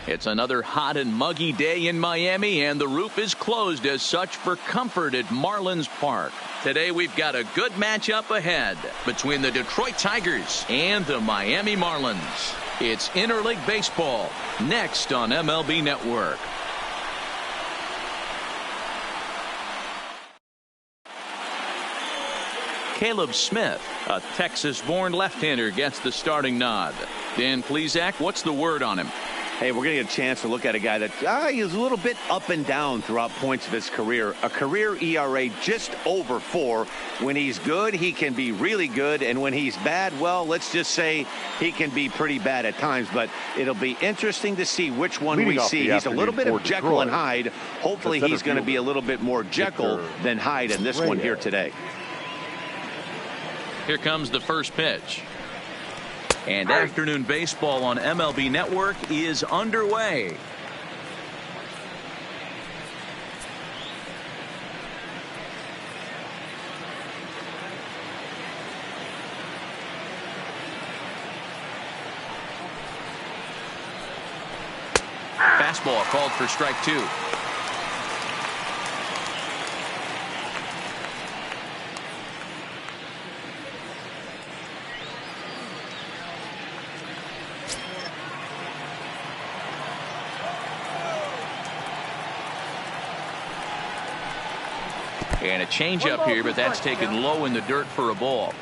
It's another hot and muggy day in Miami, and the roof is closed as such for comfort at Marlins Park. Today we've got a good matchup ahead between the Detroit Tigers and the Miami Marlins. It's interleague baseball next on MLB Network. Caleb Smith, a Texas-born left-hander, gets the starting nod. Dan Plesac, what's the word on him? Hey, we're going to get a chance to look at a guy that he's a little bit up and down throughout points of his career. A career ERA just over 4. When he's good, he can be really good. And when he's bad, well, let's just say he can be pretty bad at times. But it'll be interesting to see which one we see. He's a little bit of Jekyll and Hyde. Hopefully he's going to be a little bit more Jekyll than Hyde in this one here today. Here comes the first pitch. And afternoon baseball on MLB Network is underway. Fastball called for strike 2. And a changeup here, but that's taken low in the dirt for a ball.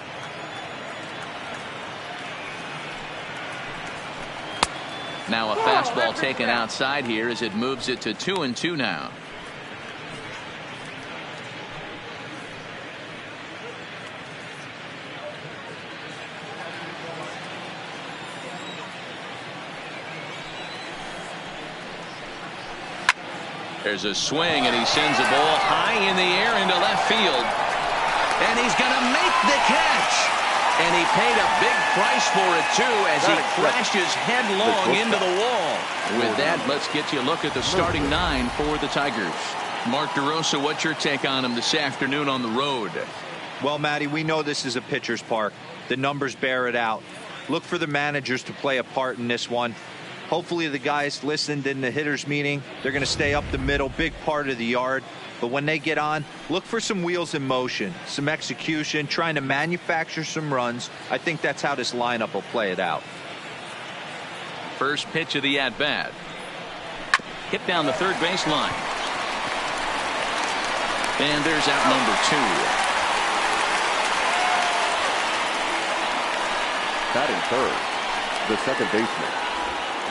Now a fastball taken outside here as it moves it to 2-2 now. There's a swing, and he sends a ball high in the air into left field. And he's going to make the catch. And he paid a big price for it, too, as he crashes headlong into the wall. With that, let's get you a look at the starting 9 for the Tigers. Mark DeRosa, what's your take on him this afternoon on the road? Well, Matty, we know this is a pitcher's park. The numbers bear it out. Look for the managers to play a part in this one. Hopefully the guys listened in the hitters meeting. They're going to stay up the middle, big part of the yard. But when they get on, look for some wheels in motion, some execution, trying to manufacture some runs. I think that's how this lineup will play it out. First pitch of the at-bat. Hit down the third base line. And there's out number 2. Batting third, the second baseman,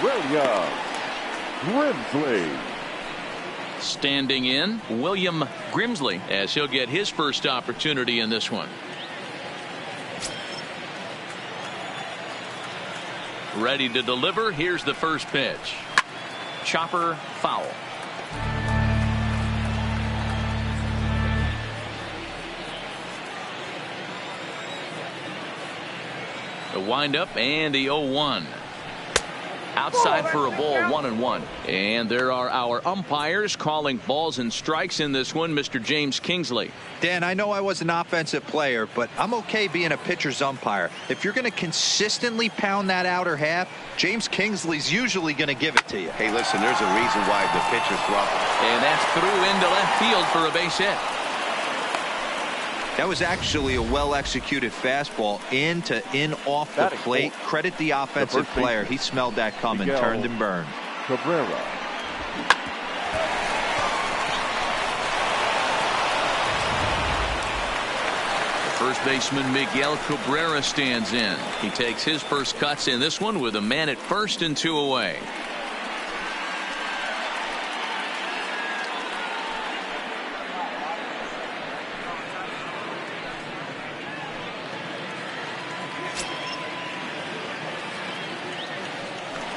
William Grimsley. Standing in, William Grimsley, as he'll get his first opportunity in this one. Ready to deliver. Here's the first pitch. Chopper foul. The windup and the 0-1. Outside for a ball, 1-1. And there are our umpires calling balls and strikes in this one. Mr. James Kingsley. Dan, I know I was an offensive player, but I'm okay being a pitcher's umpire. If you're going to consistently pound that outer half, James Kingsley's usually going to give it to you. Hey, listen, there's a reason why the pitcher's throw. And that's through into left field for a base hit. That was actually a well-executed fastball in off the plate. Credit the offensive player. He smelled that coming, turned and burned. Cabrera. First baseman Miguel Cabrera stands in. He takes his first cuts in this one with a man at first and 2 away.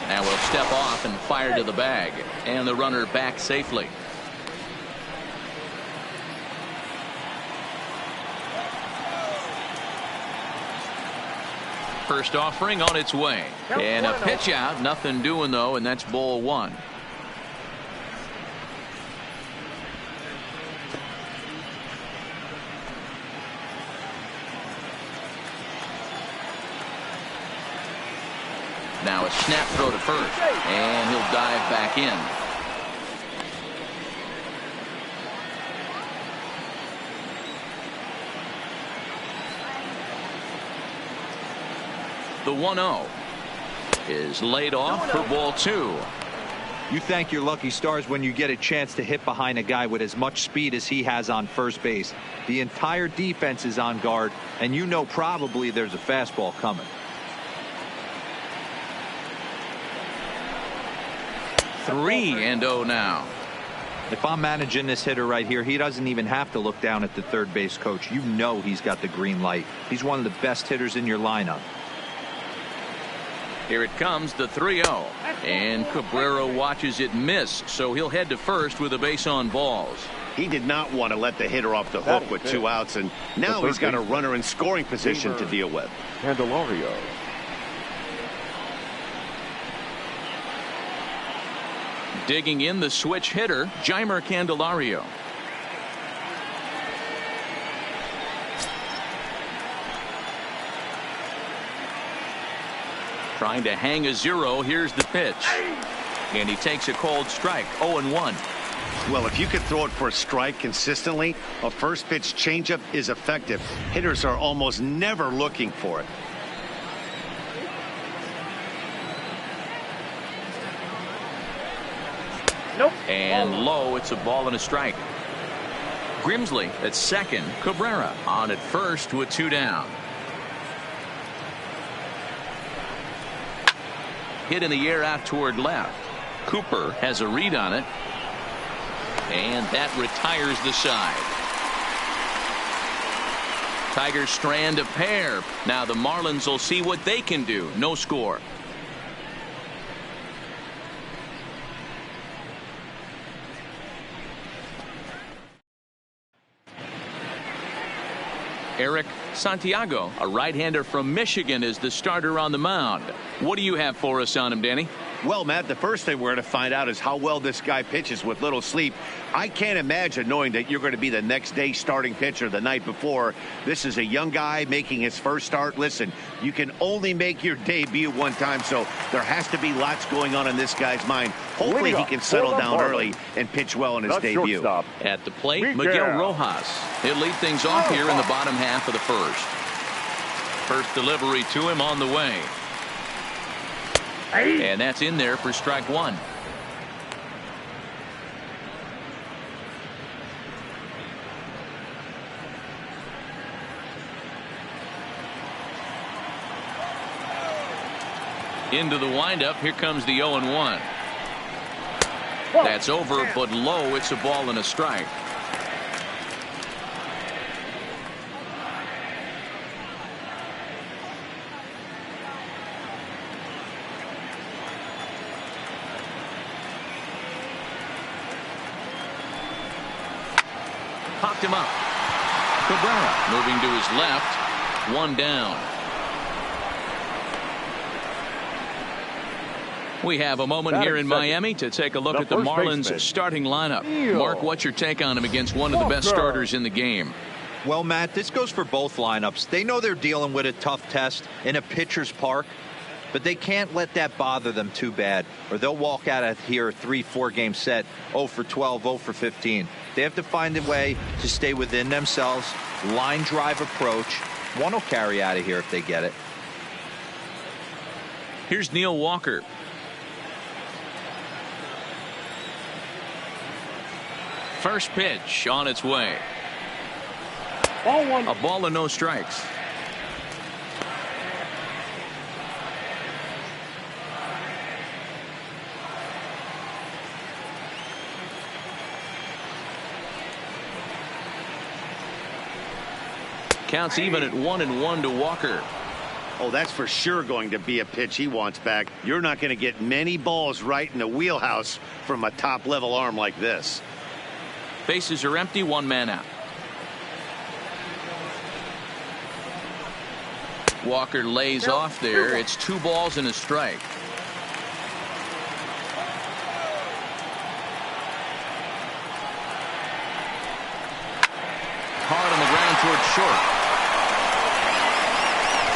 Now we'll step off and fire to the bag, and the runner back safely. First offering on its way, and a pitch out, nothing doing though, and that's ball 1. Now a snap throw to first, and he'll dive back in. The 1-0 is laid off for ball 2. You thank your lucky stars when you get a chance to hit behind a guy with as much speed as he has on first base. The entire defense is on guard, and you know probably there's a fastball coming. 3-0 now. If I'm managing this hitter right here, he doesn't even have to look down at the third base coach. You know he's got the green light. He's one of the best hitters in your lineup. Here it comes, the 3-0. And Cabrera watches it miss, so he'll head to first with a base on balls. He did not want to let the hitter off the hook with 2 outs, and now he's got a runner in scoring position to deal with. Candelario. Digging in the switch hitter, Jeimer Candelario. Trying to hang a 0. Here's the pitch. And he takes a cold strike. 0-1. Well, if you could throw it for a strike consistently, a first pitch changeup is effective. Hitters are almost never looking for it. Nope. And low, it's a ball and a strike. Grimsley at second. Cabrera on at first with 2 down. Hit in the air out toward left. Cooper has a read on it. And that retires the side. Tigers strand a pair. Now the Marlins will see what they can do. No score. Eric Santiago, a right-hander from Michigan, is the starter on the mound. What do you have for us on him, Danny? Well, Matt, the first thing we're going to find out is how well this guy pitches with little sleep. I can't imagine knowing that you're going to be the next day starting pitcher the night before. This is a young guy making his first start. Listen, you can only make your debut one time, so there has to be lots going on in this guy's mind. Hopefully he can settle down early and pitch well in his debut. Shortstop. At the plate, Miguel Rojas. He'll lead things off here in the bottom half of the first. First delivery to him on the way. And that's in there for strike 1. Into the windup. Here comes the 0-1. That's over, but low. It's a ball and a strike. Popped him up. Cabrera moving to his left. 1 down. We have a moment here in Miami to take a look at the Marlins starting lineup. Mark, what's your take on him against one of the best starters in the game? Well, Matt, this goes for both lineups. They know they're dealing with a tough test in a pitcher's park, but they can't let that bother them too bad, or they'll walk out of here a 3-4 game set, 0 for 12, 0 for 15. They have to find a way to stay within themselves, line drive approach. One will carry out of here if they get it. Here's Neil Walker. First pitch on its way. Ball 1. A ball and no strikes. Counts even at 1-1 to Walker. Oh, that's for sure going to be a pitch he wants back. You're not going to get many balls right in the wheelhouse from a top-level arm like this. Bases are empty, 1 man out. Walker lays off there. It's 2 balls and a strike. Hard on the ground towards short.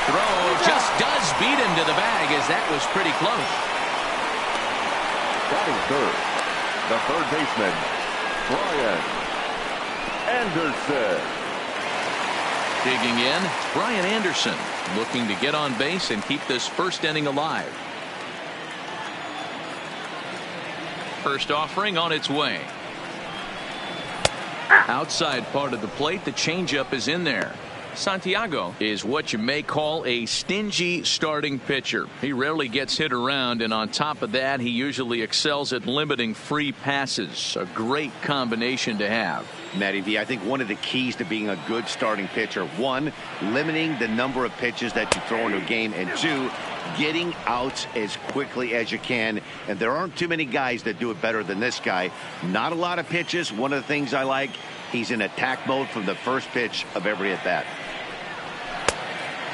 Throw just just does beat him to the bag, as that was pretty close. Batting third, the third baseman, Brian Anderson. Digging in, Brian Anderson, looking to get on base and keep this first inning alive. First offering on its way. Outside part of the plate, the changeup is in there. Santiago is what you may call a stingy starting pitcher. He rarely gets hit around, and on top of that, he usually excels at limiting free passes. A great combination to have. Matty V, I think one of the keys to being a good starting pitcher, one, limiting the number of pitches that you throw into a game, and two, getting outs as quickly as you can. And there aren't too many guys that do it better than this guy. Not a lot of pitches. One of the things I like, he's in attack mode from the first pitch of every at bat.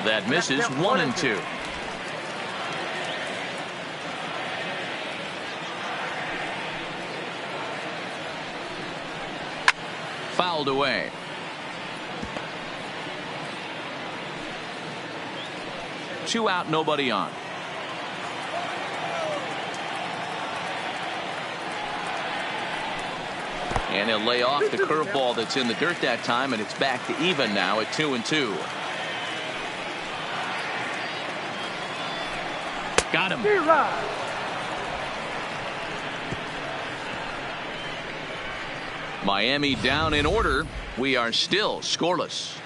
That misses 1-2. Fouled away. Two out, nobody on. And he'll lay off the curveball that's in the dirt that time, and it's back to even now at 2-2. Got him. Miami down in order. We are still scoreless.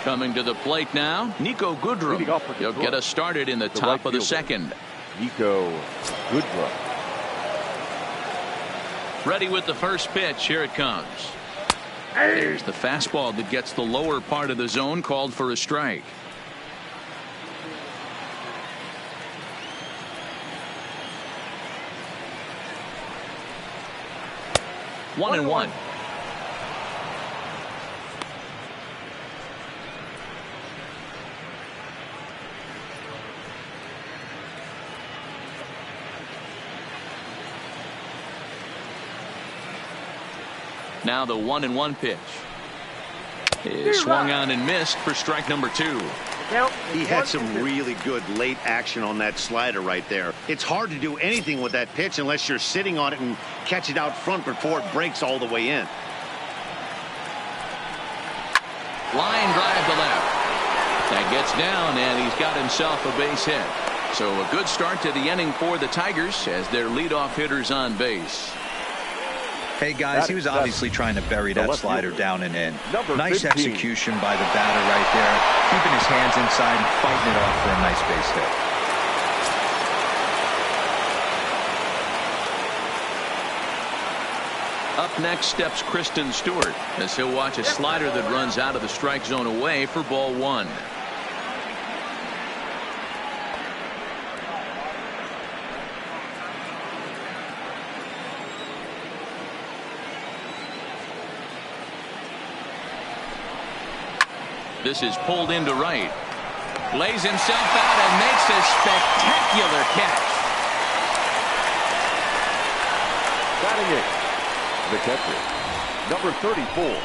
Coming to the plate now, Nico Goodrum. He'll get us started in the top of the second. Nico Goodrum. Ready with the first pitch. Here it comes. There's the fastball that gets the lower part of the zone, called for a strike. One and one. Now the 1-1 pitch is swung on and missed for strike number 2. He had some really good late action on that slider right there. It's hard to do anything with that pitch unless you're sitting on it and catch it out front before it breaks all the way in. Line drive to left. That gets down, and he's got himself a base hit. So a good start to the inning for the Tigers as their leadoff hitter's on base. Hey guys, he was obviously trying to bury that slider down and in. Nice execution by the batter right there, keeping his hands inside and fighting it off for a nice base hit. Up next steps Kristen Stewart as he'll watch a slider that runs out of the strike zone away for ball 1. This is pulled into right. Lays himself out and makes a spectacular catch. Batting eighth, the catcher, number 34.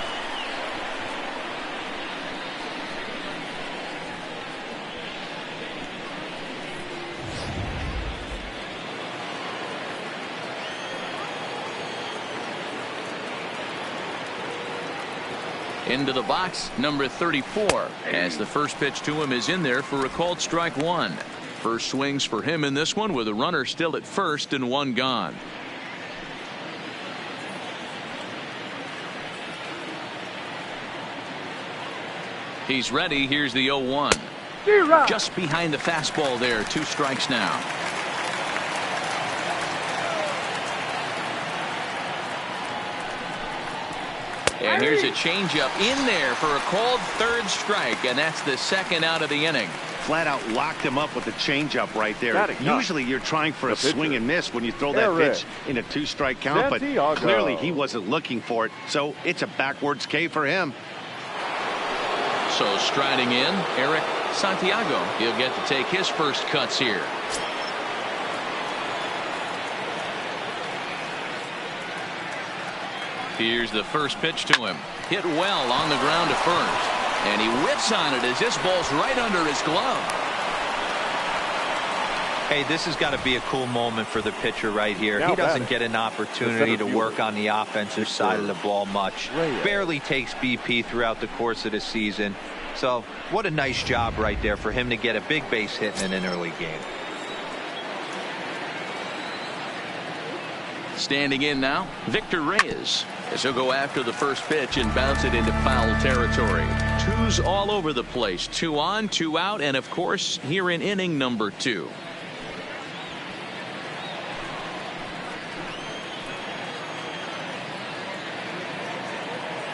Into the box, number 34, as the first pitch to him is in there for a called strike 1. First swings for him in this one with a runner still at first and one gone. He's ready. Here's the 0-1. Just behind the fastball there. 2 strikes now. And here's a changeup in there for a called third strike, and that's the second out of the inning. Flat out locked him up with the changeup right there. Usually you're trying for a swing and miss when you throw that pitch in a 2-strike count, but clearly he wasn't looking for it, so it's a backwards K for him. So striding in, Eric Santiago. He'll get to take his first cuts here. Here's the first pitch to him. Hit well on the ground to first. And he whips on it as this ball's right under his glove. Hey, this has got to be a cool moment for the pitcher right here. He doesn't get an opportunity to work on the offensive side of the ball much. Barely takes BP throughout the course of the season. So what a nice job right there for him to get a big base hit in an early game. Standing in now, Victor Reyes, as he'll go after the first pitch and bounce it into foul territory. Twos all over the place. 2 on, 2 out, and of course here in inning number 2.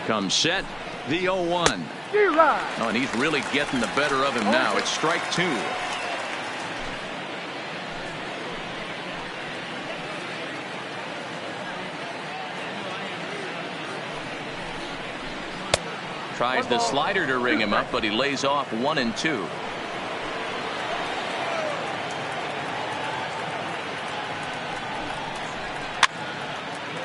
Comes set, the 0-1. Oh, and he's really getting the better of him now. It's strike 2. Tries the slider to ring him up, but he lays off 1 and 2.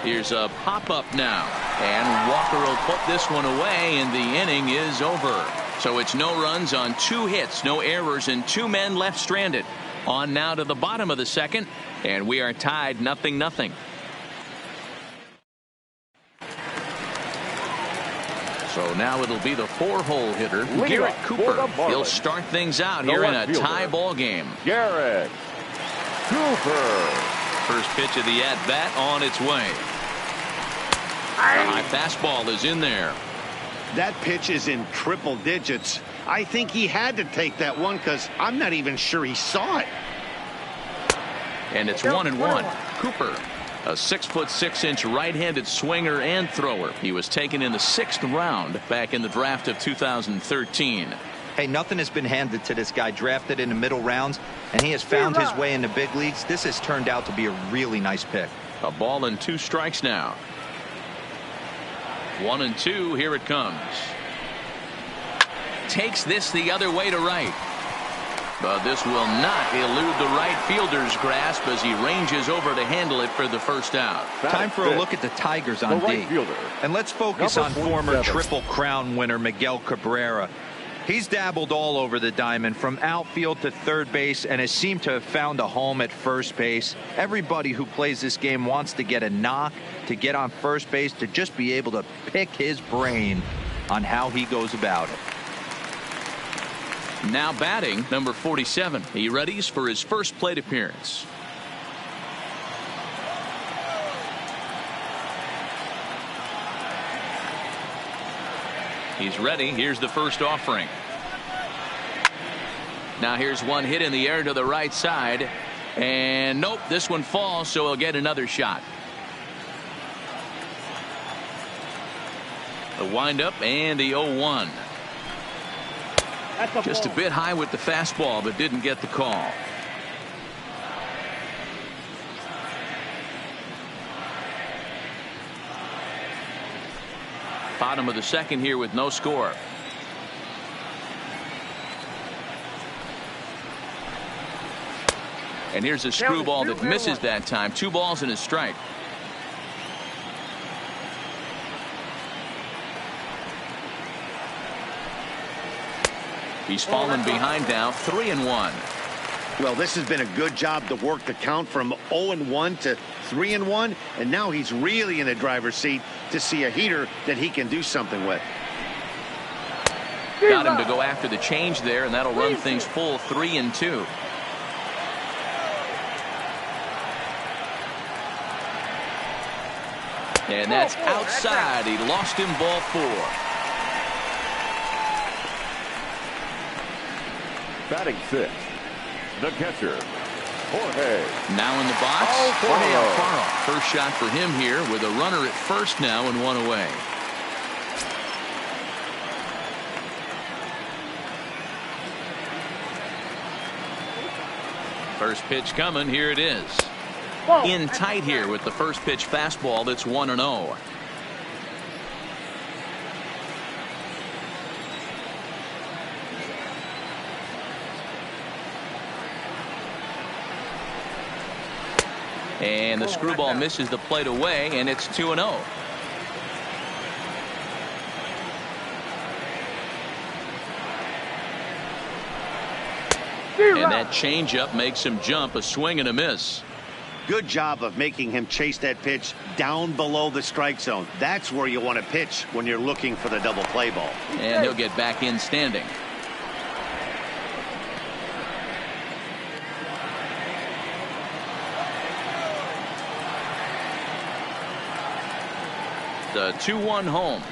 Here's a pop-up now, and Walker will put this one away, and the inning is over. So it's no runs on 2 hits, no errors, and 2 men left stranded. On now to the bottom of the second, and we are tied 0-0. So now it'll be the 4-hole hitter, Garrett Cooper. He'll start things out here in a tie ball game. Garrett Cooper. First pitch of the at-bat on its way. The high fastball is in there. That pitch is in triple digits. I think he had to take that one because I'm not even sure he saw it. And it's 1-1. Cooper, a 6'6" right-handed swinger and thrower. He was taken in the 6th round back in the draft of 2013. Hey, nothing has been handed to this guy. Drafted in the middle rounds, and he has found his way in the big leagues. This has turned out to be a really nice pick. A ball and 2 strikes now. 1-2. Here it comes. Takes this the other way to right. But this will not elude the right fielder's grasp as he ranges over to handle it for the first out. Time for a look at the Tigers on D. And let's focus on former Triple Crown winner Miguel Cabrera. He's dabbled all over the diamond, from outfield to third base, and has seemed to have found a home at first base. Everybody who plays this game wants to get a knock, to get on first base, to just be able to pick his brain on how he goes about it. Now batting, number 47. He readies for his first plate appearance. He's ready. Here's the first offering. Now here's one hit in the air to the right side. And nope, this one falls, so he'll get another shot. The windup and the 0-1. Just a bit high with the fastball, but didn't get the call. Bottom of the second here with no score. And here's a screwball that misses that time. 2 balls and a strike. He's fallen behind now, 3-1. Well, this has been a good job to work the count from 0-1 to 3-1, and now he's really in the driver's seat to see a heater that he can do something with. Got him to go after the change there, and that'll run things full 3-2. And that's outside. He lost him, ball 4. Batting 6th, the catcher, Jorge. Now in the box, Jorge Alfaro. First shot for him here with a runner at first now and 1 away. First pitch coming. Here it is. In tight here with the first pitch fastball that's 1-0. And the screwball misses the plate away, and it's 2-0. And that changeup makes him jump. A swing and a miss. Good job of making him chase that pitch down below the strike zone. That's where you want to pitch when you're looking for the double play ball. And he'll get back in standing. The 2-1 home.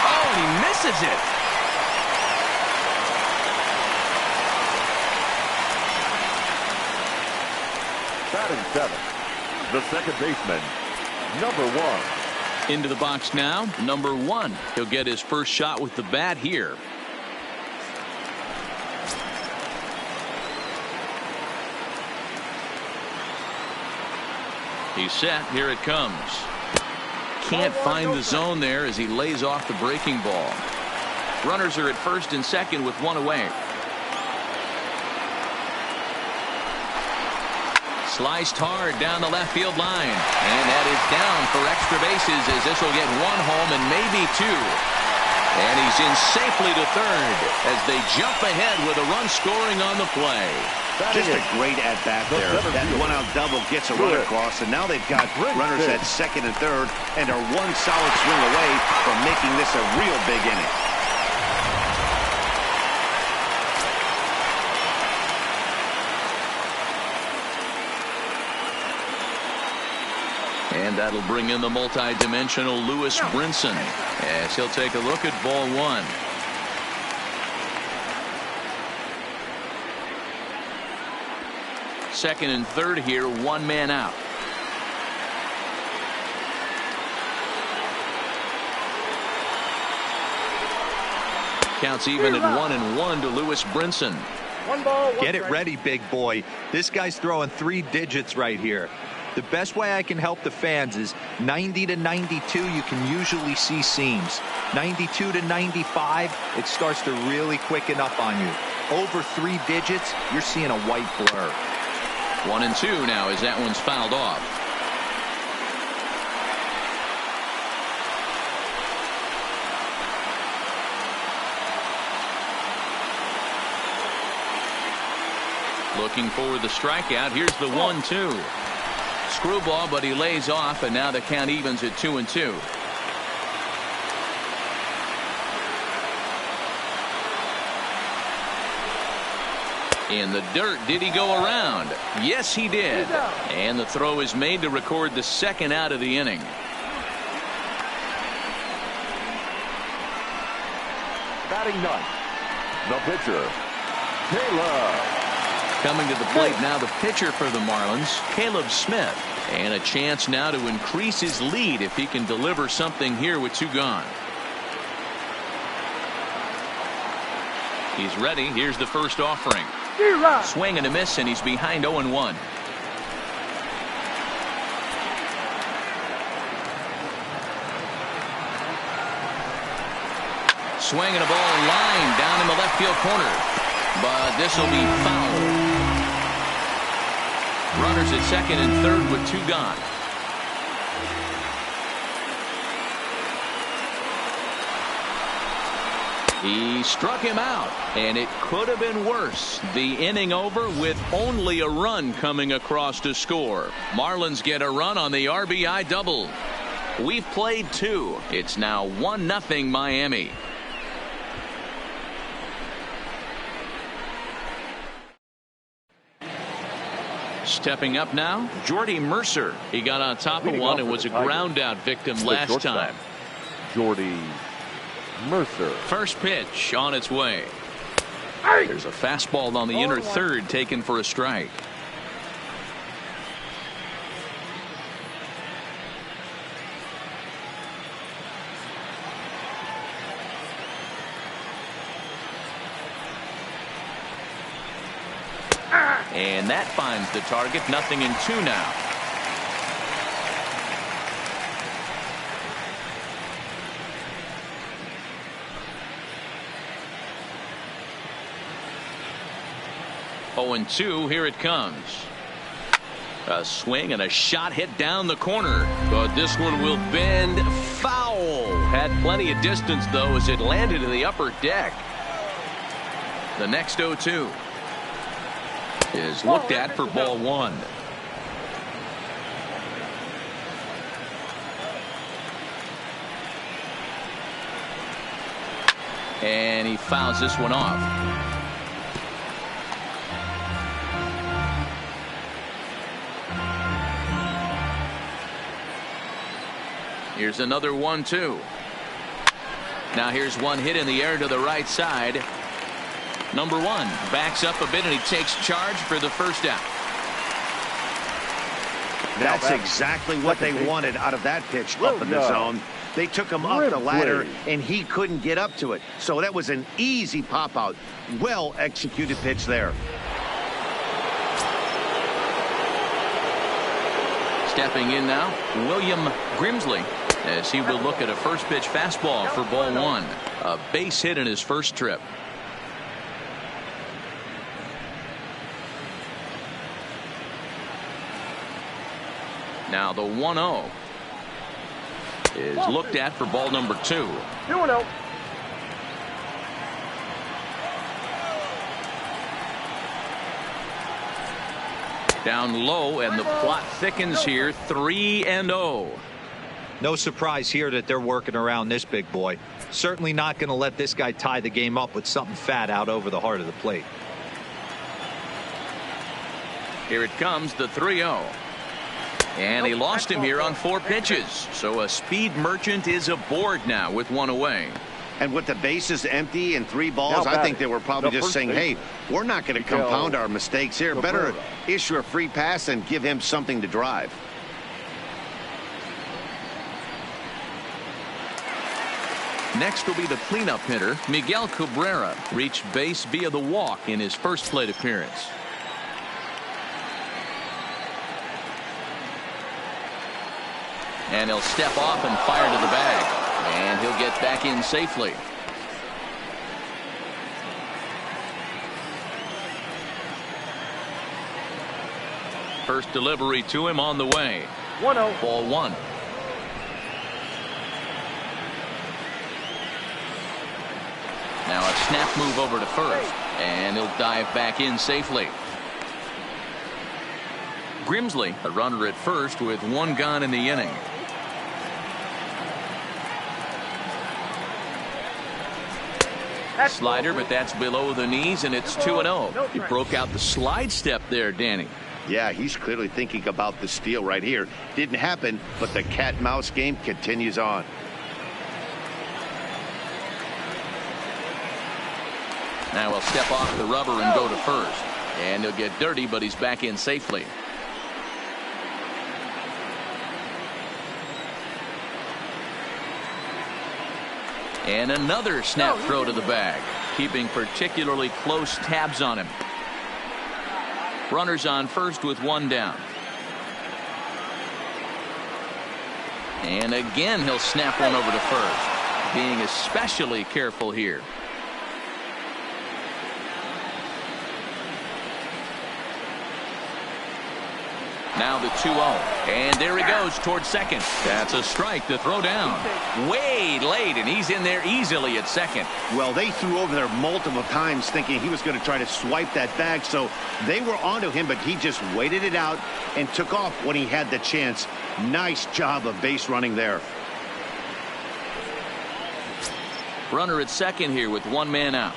Oh, and he misses it. Batting seventh, the second baseman, number 1. Into the box now, number 1. He'll get his first shot with the bat here. He's set. Here it comes. Can't find the zone there as he lays off the breaking ball. Runners are at first and second with 1 away. Sliced hard down the left field line. And that is down for extra bases as this will get 1 home and maybe 2. And he's in safely to third as they jump ahead with a run scoring on the play. Just a great at-bat there. That 1-out double gets a run across, and now they've got runners at second and third and are 1 solid swing away from making this a real big inning. And that'll bring in the multi-dimensional Lewis Brinson as he'll take a look at ball 1. Second and third here, 1 man out. Counts even at 1-1 to Lewis Brinson. 1 ball, 1 Get it strike. ready, big boy. This guy's throwing 3 digits right here. The best way I can help the fans is 90 to 92. You can usually see seams. 92 to 95, it starts to really quicken up on you. Over 3 digits, you're seeing a white blur. 1-2 now as that one's fouled off. Looking for the strikeout. Here's the 1-2. Screwball, but he lays off, and now the count evens at 2-2. In the dirt, did he go around? Yes, he did. And the throw is made to record the second out of the inning. Batting ninth, the pitcher, Caleb. Coming to the plate now, the pitcher for the Marlins, Caleb Smith. And a chance now to increase his lead if he can deliver something here with 2 gone. He's ready. Here's the first offering. Swing and a miss, and he's behind 0-1. Swing and a ball line down in the left field corner. But this will be foul. Runners at second and third with 2 gone. He struck him out, and it could have been worse. The inning over with only a run coming across to score. Marlins get a run on the RBI double. We've played 2. It's now 1-0 Miami. Stepping up now, Jordy Mercer. He got on top of one and was a ground out victim last time. Jordy Mercer. First pitch on its way. There's a fastball on the inner third taken for a strike. And that finds the target. 0-2 now. Oh, and 2. Here it comes. A swing and a shot hit down the corner, but this one will bend foul. Had plenty of distance though as it landed in the upper deck. The next 0-2 is looked at for ball one. And he fouls this one off. Here's another 1-2. Now here's one hit in the air to the right side. Number one backs up a bit and he takes charge for the first out. That's exactly what they wanted out of that pitch up in the zone. They took him up the ladder and he couldn't get up to it. So that was an easy pop out. Well executed pitch there. Stepping in now, William Grimsley, as he will look at a first pitch fastball for ball one. A base hit in his first trip. Now the 1-0 is looked at for ball number 2. 2-0. Down low, and the plot thickens here. 3-0. No surprise here that they're working around this big boy. Certainly not going to let this guy tie the game up with something fat out over the heart of the plate. Here it comes, the 3-0. And he lost him here on 4 pitches. So a speed merchant is aboard now with one away. And with the bases empty and 3 balls, I think they were probably just saying, hey, we're not going to compound our mistakes here. Better issue a free pass and give him something to drive. Next will be the cleanup hitter. Miguel Cabrera reached base via the walk in his first plate appearance. And he'll step off and fire to the bag. And he'll get back in safely. First delivery to him on the way. 1-0. Ball one. Now a snap move over to first. And he'll dive back in safely. Grimsley, a runner at first with 1 gone in the inning. Slider, but that's below the knees, and it's 2-0. He broke out the slide step there, Danny. Yeah, he's clearly thinking about the steal right here. Didn't happen, but the cat-mouse game continues on. Now he'll step off the rubber and go to first. And he'll get dirty, but he's back in safely. And another snap throw to the bag, keeping particularly close tabs on him. Runners on first with 1 down. And again he'll snap one over to first, being especially careful here. Now the 2-0, and there he goes towards second. That's a strike to throw down. Way late, and he's in there easily at second. Well, they threw over there multiple times thinking he was going to try to swipe that bag, so they were onto him, but he just waited it out and took off when he had the chance. Nice job of base running there. Runner at second here with 1 man out.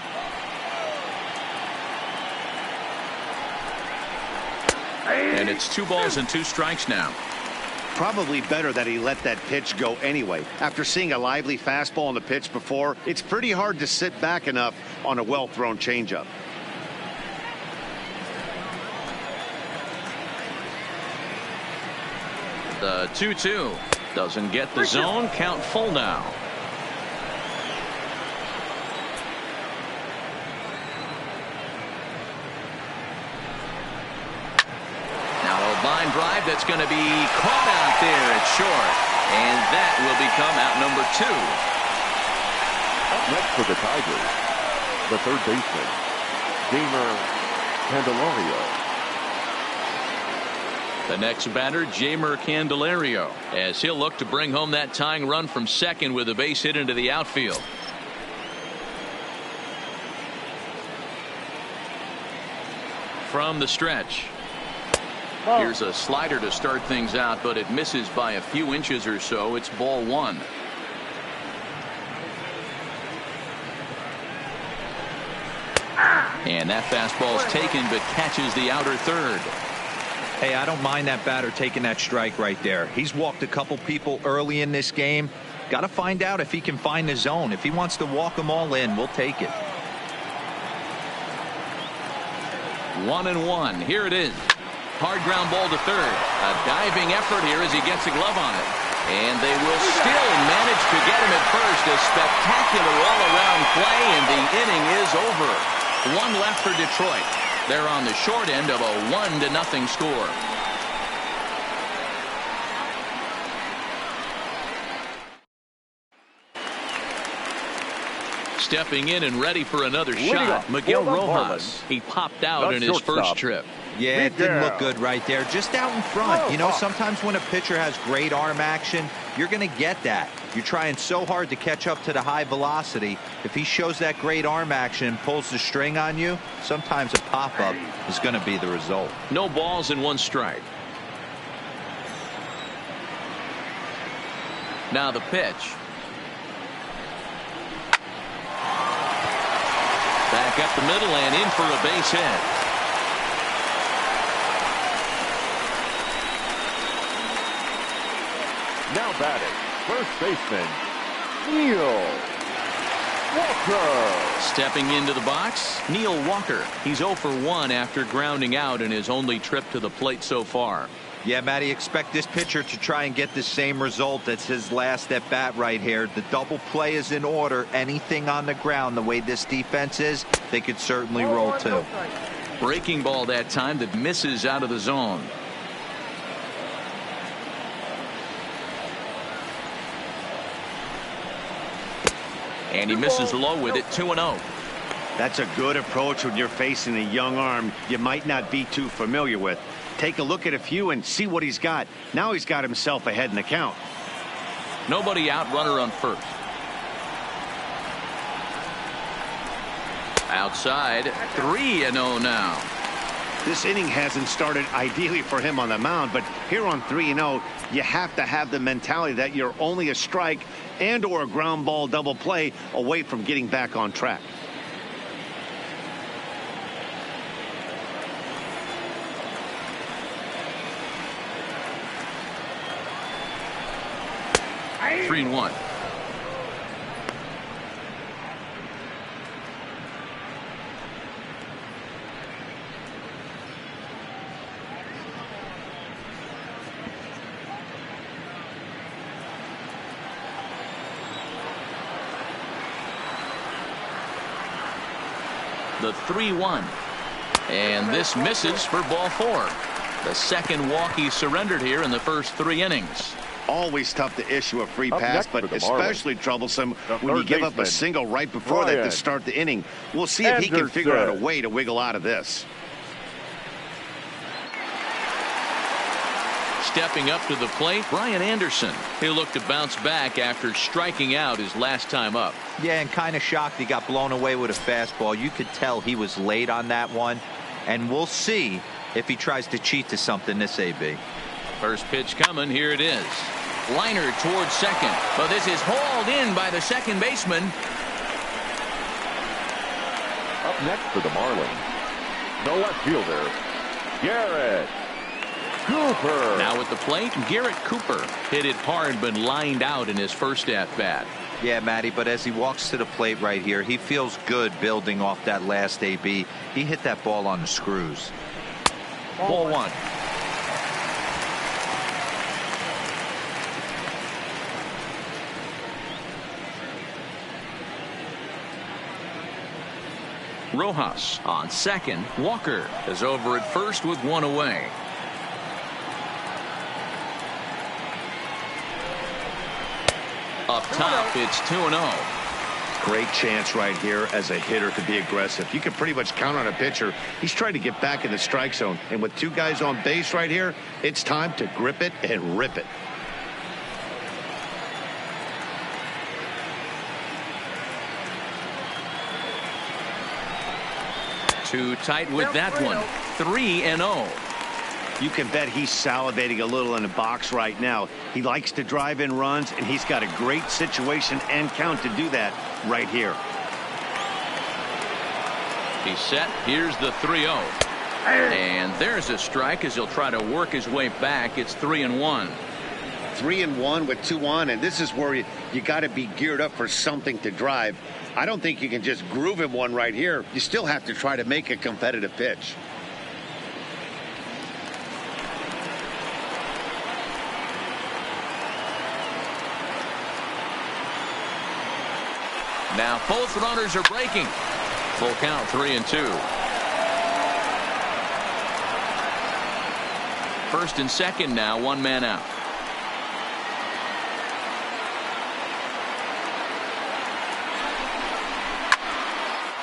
And it's 2 balls and 2 strikes now. Probably better that he let that pitch go anyway. After seeing a lively fastball on the pitch before, it's pretty hard to sit back enough on a well-thrown changeup. The 2-2 doesn't get the zone. Count full now. Line drive that's going to be caught out there at short, and that will become out number 2. Up next for the Tigers, the third baseman, Jamer Candelario. The next batter, Jamer Candelario, as he'll look to bring home that tying run from second with a base hit into the outfield. from the stretch. Here's a slider to start things out, but it misses by a few inches or so. It's ball one. And that fastball is taken, but catches the outer third. Hey, I don't mind that batter taking that strike right there. He's walked a couple people early in this game. Got to find out if he can find the zone. If he wants to walk them all in, we'll take it. 1-1. Here it is. Hard ground ball to third. A diving effort here as he gets a glove on it. And they will still manage to get him at first. A spectacular all-around play, and the inning is over. One left for Detroit. They're on the short end of a 1-0 score. Stepping in and ready for another shot, Miguel Rojas. He popped out in his first trip. Yeah, it didn't look good right there. Just out in front. You know, sometimes when a pitcher has great arm action, you're going to get that. You're trying so hard to catch up to the high velocity. If he shows that great arm action and pulls the string on you, sometimes a pop-up is going to be the result. No balls and one strike. Now the pitch. Back up the middle and in for a base hit. Now batting, first baseman, Neil Walker. Stepping into the box, Neil Walker. He's 0 for 1 after grounding out in his only trip to the plate so far. Yeah, Matty, expect this pitcher to try and get the same result. That's his last at bat right here. The double play is in order. Anything on the ground, the way this defense is, they could certainly roll too. Breaking ball that time that misses out of the zone. And he misses low with it. 2-0. That's a good approach when you're facing a young arm you might not be too familiar with. Take a look at a few and see what he's got. Now he's got himself ahead in the count. Nobody out, runner on first. Outside, 3-0 now. This inning hasn't started ideally for him on the mound, but here on 3-0, you have to have the mentality that you're only a strike and or a ground ball double play away from getting back on track. Three and one. The 3-1. And this misses for ball 4. The second walk he surrendered here in the first 3 innings. Always tough to issue a free Up pass, next but for the especially troublesome the when you third give up a baseman, single right before that to Brian start the inning. We'll see if he can figure out a Anderson. way to wiggle out of this. Stepping up to the plate, Brian Anderson. He looked to bounce back after striking out his last time up. Yeah, and kind of shocked he got blown away with a fastball. You could tell he was late on that one. And we'll see if he tries to cheat to something this AB. First pitch coming. Here it is. Liner towards second. But this is hauled in by the second baseman. Up next for the Marlins, the left fielder, Garrett Cooper. Now at the plate, Garrett Cooper hit it hard but lined out in his first at-bat. Yeah, Matty, but as he walks to the plate right here, he feels good building off that last AB. He hit that ball on the screws. Ball 1. Rojas on second. Walker is over at first with 1 away. Up top, it's 2-0. Great chance right here as a hitter to be aggressive. You can pretty much count on a pitcher. He's trying to get back in the strike zone. And with 2 guys on base right here, it's time to grip it and rip it. Too tight with that one. 3-0. You can bet he's salivating a little in the box right now. He likes to drive in runs, and he's got a great situation and count to do that right here. He's set. Here's the 3-0. And there's a strike as he'll try to work his way back. It's 3-1. 3-1 with 2 on, and this is where you got to be geared up for something to drive. I don't think you can just groove him one right here. You still have to try to make a competitive pitch. Now both runners are breaking. Full count, 3-2. First and second now, 1 man out.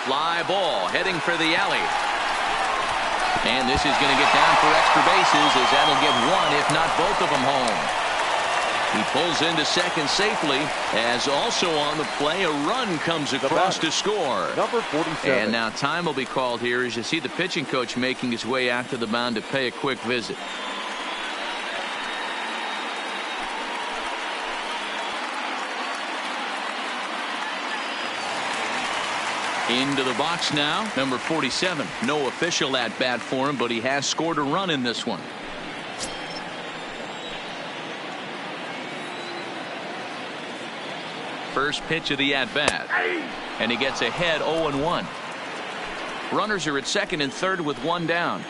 Fly ball heading for the alley. And this is going to get down for extra bases as that'll get 1 if not both of them home. He pulls into second safely as also on the play a run comes across to score. Number 47. And now time will be called here as you see the pitching coach making his way out to the mound to pay a quick visit. Into the box now, number 47. No official at bat for him, but he has scored a run in this one. First pitch of the at-bat. And he gets ahead 0-1. Runners are at second and third with 1 down.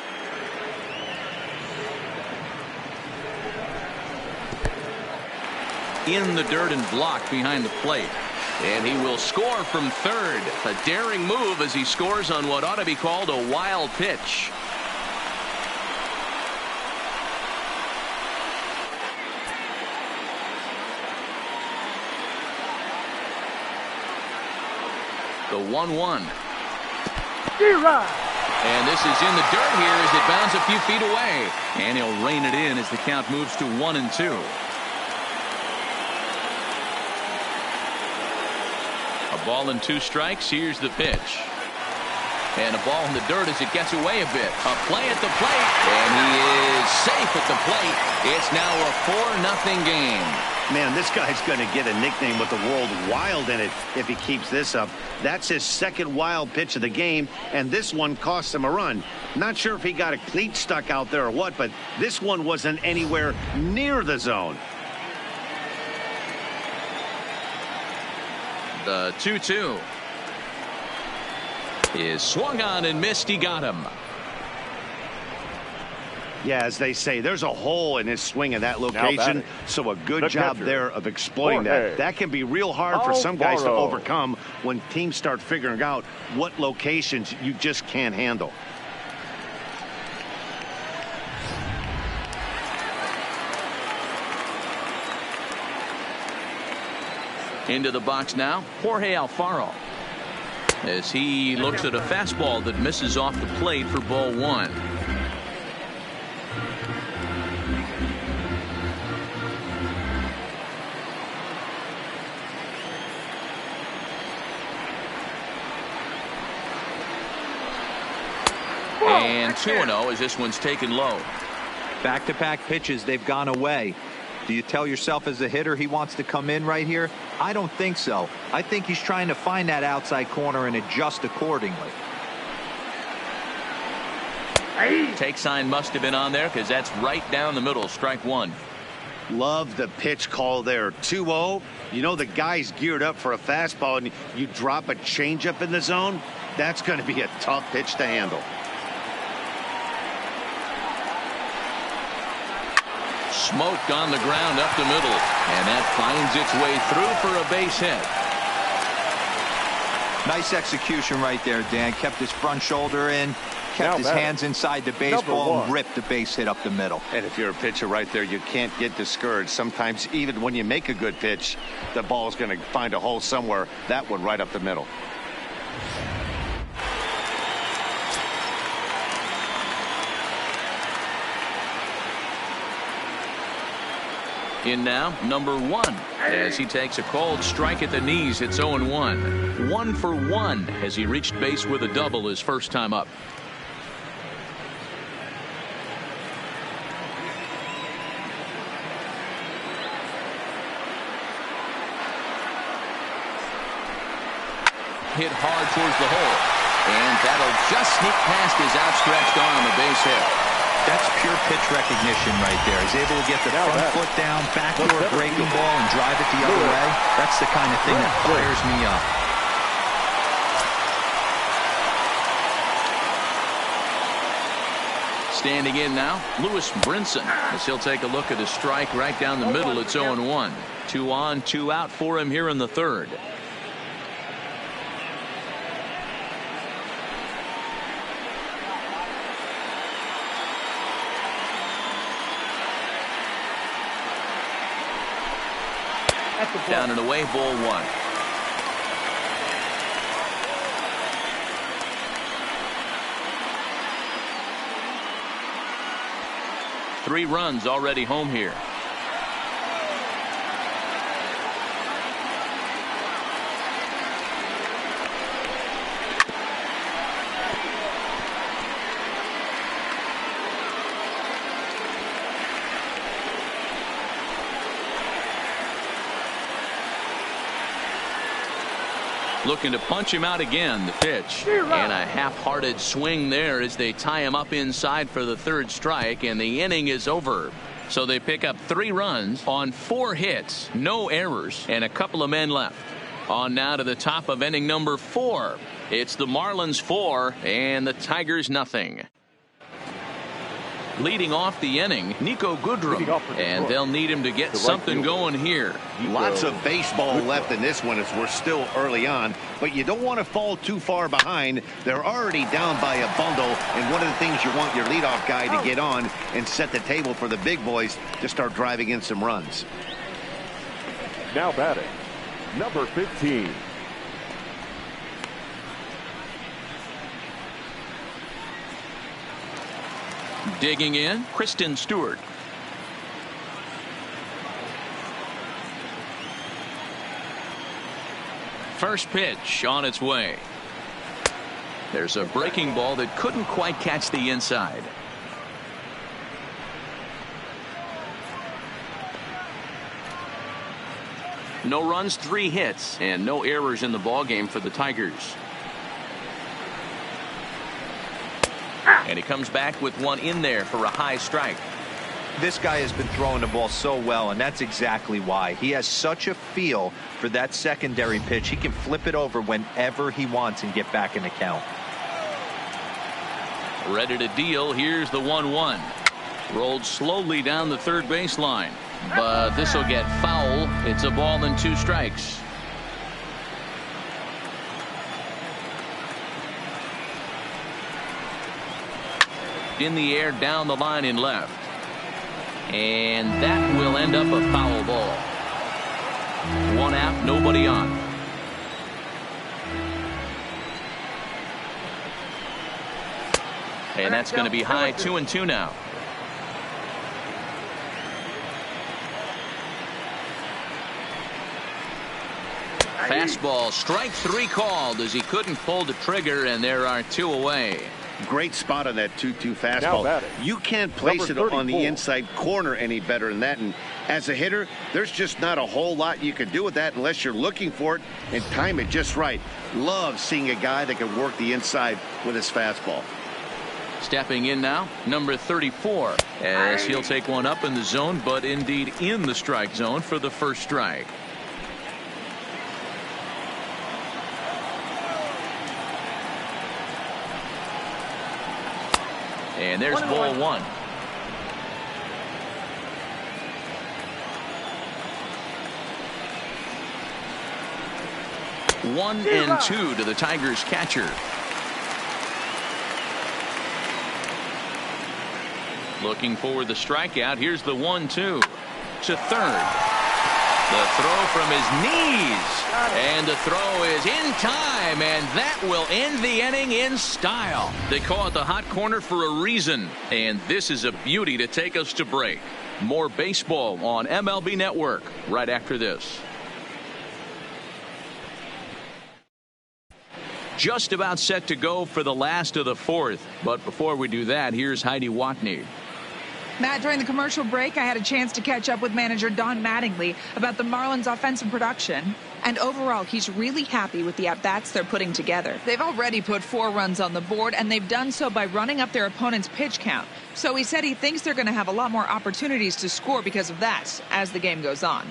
In the dirt and blocked behind the plate. And he will score from third. A daring move as he scores on what ought to be called a wild pitch. The 1-1. And this is in the dirt here as it bounds a few feet away. And he'll rein it in as the count moves to 1-2. A ball and 2 strikes. Here's the pitch. And a ball in the dirt as it gets away a bit. A play at the plate. And he is safe at the plate. It's now a 4-0 game. Man, this guy's going to get a nickname with the word wild in it if he keeps this up. That's his second wild pitch of the game, and this one cost him a run. Not sure if he got a cleat stuck out there or what, but this one wasn't anywhere near the zone. The 2-2 is swung on and missed. He got him. Yeah, as they say, there's a hole in his swing in that location, so a good job there of exploiting that. That can be real hard for some guys to overcome when teams start figuring out what locations you just can't handle. Into the box now, Jorge Alfaro, as he looks at a fastball that misses off the plate for ball 1. And 2-0 as this one's taken low. Back-to-back pitches, they've gone away. Do you tell yourself as a hitter he wants to come in right here? I don't think so. I think he's trying to find that outside corner and adjust accordingly. Take sign must have been on there because that's right down the middle. Strike 1. Love the pitch call there. 2-0. You know the guy's geared up for a fastball and you drop a changeup in the zone. That's going to be a tough pitch to handle. Smoked on the ground up the middle, and that finds its way through for a base hit. Nice execution right there, Dan. Kept his front shoulder in, kept his hands inside the baseball, and ripped the base hit up the middle. And if you're a pitcher right there, you can't get discouraged. Sometimes even when you make a good pitch, the ball's going to find a hole somewhere. That one right up the middle. In now, number 1, as he takes a cold strike at the knees. It's 0-1. 1 for 1 as he reached base with a double his first time up. hit hard towards the hole. And that'll just sneak past his outstretched arm on the base hit. That's pure pitch recognition right there. He's able to get the front foot down, backdoor breaking ball, and drive it the other way. That's the kind of thing that fires me up. Standing in now, Lewis Brinson, as he'll take a look at his strike right down the middle. It's 0-1. 2 on, 2 out for him here in the third. Down and away, ball 1. Three runs already home here. Looking to punch him out again. The pitch and a half-hearted swing there as they tie him up inside for the third strike, and the inning is over. So they pick up 3 runs on 4 hits, no errors, and a couple of men left. On now to the top of inning number 4. It's the Marlins 4 and the Tigers nothing. Leading off the inning, Nico Goodrum, and they'll need him to get something going here. Lots of baseball left in this one as we're still early on, but you don't want to fall too far behind. They're already down by a bundle, and one of the things you want your leadoff guy to get on and set the table for the big boys to start driving in some runs. Now batting, number 15. Digging in, Kristen Stewart. First pitch on its way. There's a breaking ball that couldn't quite catch the inside. No runs, 3 hits, and no errors in the ballgame for the Tigers. And he comes back with one in there for a high strike. This guy has been throwing the ball so well, and that's exactly why. He has such a feel for that secondary pitch. He can flip it over whenever he wants and get back in the count. Ready to deal. Here's the 1-1. Rolled slowly down the third baseline, but this will get foul. It's a ball and 2 strikes. In the air down the line in left, and that will end up a foul ball. 1 out, nobody on. And that's going to be high. 2-2 now. Fastball, strike 3 called as he couldn't pull the trigger, and there are 2 away. Great spot on that 2-2 fastball. You can't place it on the inside corner any better than that. And as a hitter, there's just not a whole lot you can do with that unless you're looking for it and time it just right. Love seeing a guy that can work the inside with his fastball. Stepping in now, number 34, as he'll take one up in the zone, but indeed in the strike zone for the first strike. And there's ball 1. One and 2 to the Tigers catcher. Looking for the strikeout. Here's the 1-2 to third. The throw from his knees, and the throw is in time, and that will end the inning in style. They call it the hot corner for a reason, and this is a beauty to take us to break. More baseball on MLB Network right after this. Just about set to go for the last of the 4th, but before we do that, here's Heidi Watney. Matt, during the commercial break, I had a chance to catch up with manager Don Mattingly about the Marlins' offensive production. And overall, he's really happy with the at-bats they're putting together. They've already put 4 runs on the board, and they've done so by running up their opponent's pitch count. So he said he thinks they're going to have a lot more opportunities to score because of that as the game goes on.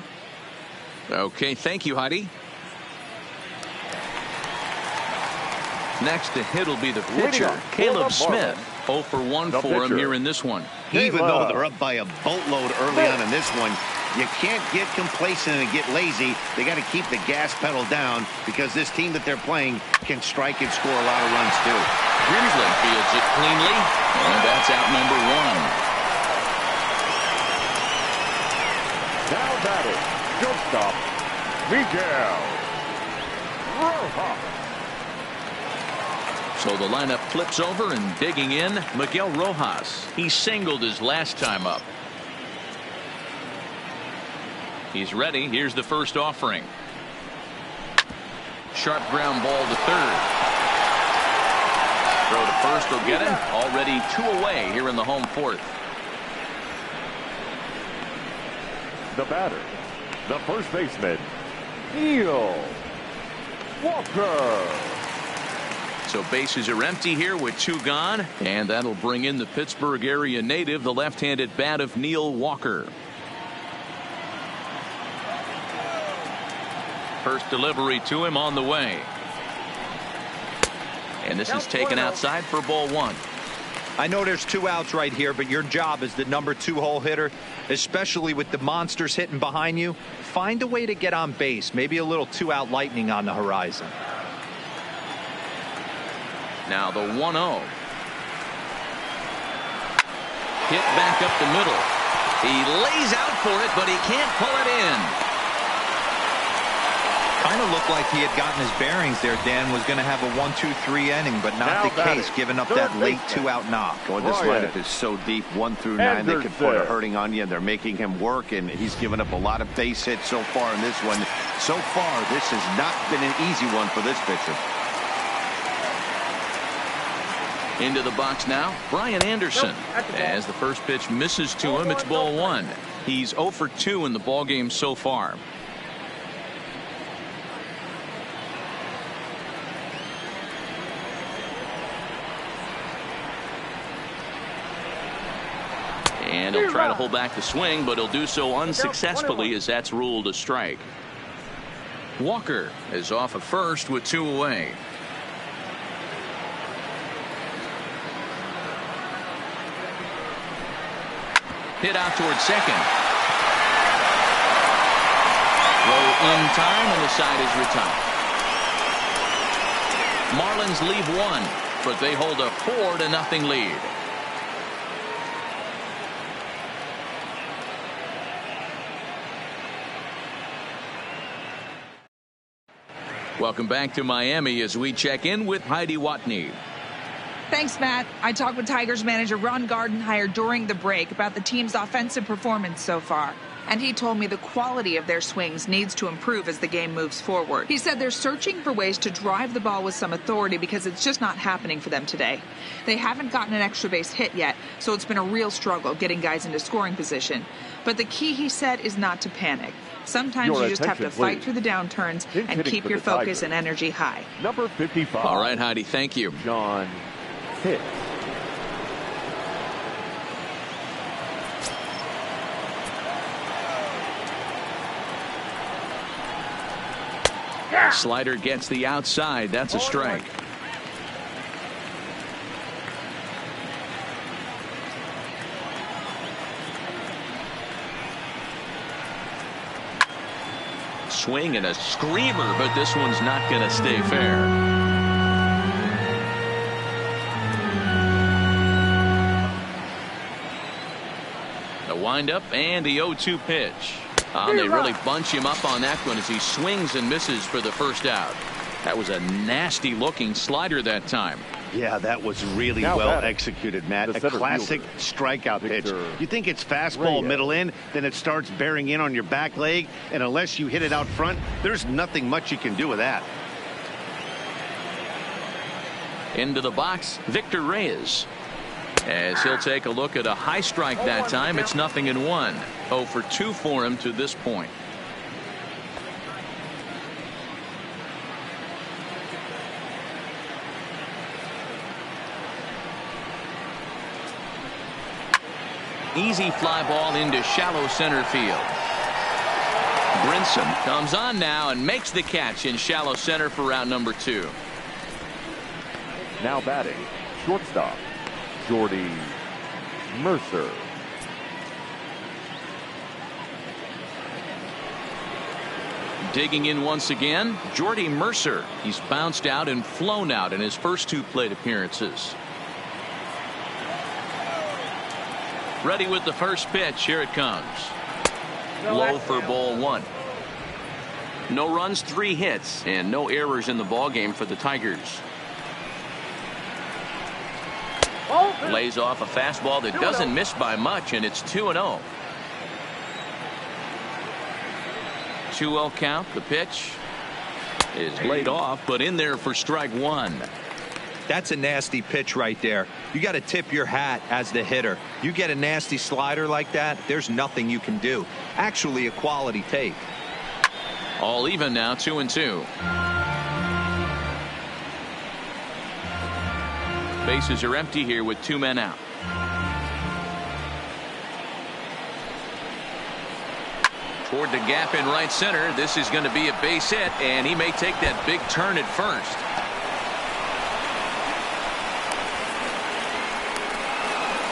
Okay, thank you, Heidi. Next to hit will be the pitcher, Caleb Smith. 0 for 1 for him here in this one. Even though they're up by a boatload early on in this one, you can't get complacent and get lazy. They got to keep the gas pedal down because this team that they're playing can strike and score a lot of runs too. Grimsley fields it cleanly, and that's out number 1. Now batting, shortstop, Miguel Rojas. So the lineup flips over, and digging in, Miguel Rojas. He singled his last time up. He's ready. Here's the first offering. Sharp ground ball to third. Throw to first will get him. Already 2 away here in the home fourth. The batter, the first baseman, Neil Walker. So bases are empty here with 2 gone, and that'll bring in the Pittsburgh area native, the left-handed bat of Neil Walker. First delivery to him on the way. And this is taken outside for ball 1. I know there's 2 outs right here, but your job as the number 2 hole hitter, especially with the monsters hitting behind you, find a way to get on base. Maybe a little 2-out lightning on the horizon. Now the 1-0. Hit back up the middle. He lays out for it, but he can't pull it in. Kind of looked like he had gotten his bearings there. Dan was going to have a 1-2-3 inning, but not the case, giving up that late 2-out knock. Boy, this lineup is so deep, 1 through 9. They can put a hurting on you, and they're making him work, and he's given up a lot of base hits so far in this one. So far, this has not been an easy one for this pitcher. Into the box now, Brian Anderson. As the first pitch misses to him, it's ball 1. He's 0 for 2 in the ballgame so far. And he'll try to hold back the swing, but he'll do so unsuccessfully as that's ruled a strike. Walker is off at first with 2 away. Hit out towards second. Throw in time, and the side is retired. Marlins leave 1, but they hold a 4-0 lead. Welcome back to Miami as we check in with Heidi Watney. Thanks, Matt. I talked with Tigers manager Ron Gardenhire during the break about the team's offensive performance so far. And he told me the quality of their swings needs to improve as the game moves forward. He said they're searching for ways to drive the ball with some authority because it's just not happening for them today. They haven't gotten an extra base hit yet, so it's been a real struggle getting guys into scoring position. But the key, he said, is not to panic. Sometimes you just have to fight through the downturns and keep your focus and energy high. Number 55. All right, Heidi, thank you. John Hicks. Slider gets the outside. That's a strike. Swing and a screamer, but this one's not going to stay fair. The windup and the 0-2 pitch. They really bunch him up on that one as he swings and misses for the first out. That was a nasty looking slider that time. Yeah, that was really well executed, Matt. A classic strikeout pitch. You think it's fastball middle in, then it starts bearing in on your back leg, and unless you hit it out front, there's nothing much you can do with that. Into the box, Victor Reyes. As he'll take a look at a high strike that time. It's 0-1. 0 for 2 for him to this point. Easy fly ball into shallow center field. Brinson comes on now and makes the catch in shallow center for out number 2. Now batting, shortstop, Jordy Mercer. Digging in once again, Jordy Mercer. He's bounced out and flown out in his first 2 plate appearances. Ready with the first pitch. Here it comes. Low for ball 1. No runs, 3 hits, and no errors in the ball game for the Tigers. Lays off a fastball that doesn't miss by much, and it's 2-0. 2-0 count. The pitch is laid off, but in there for strike 1. That's a nasty pitch right there. You got to tip your hat as the hitter. You get a nasty slider like that, there's nothing you can do. Actually a quality take. All even now, 2-2. Bases are empty here with 2 men out. Toward the gap in right center. This is going to be a base hit, and he may take that big turn at first.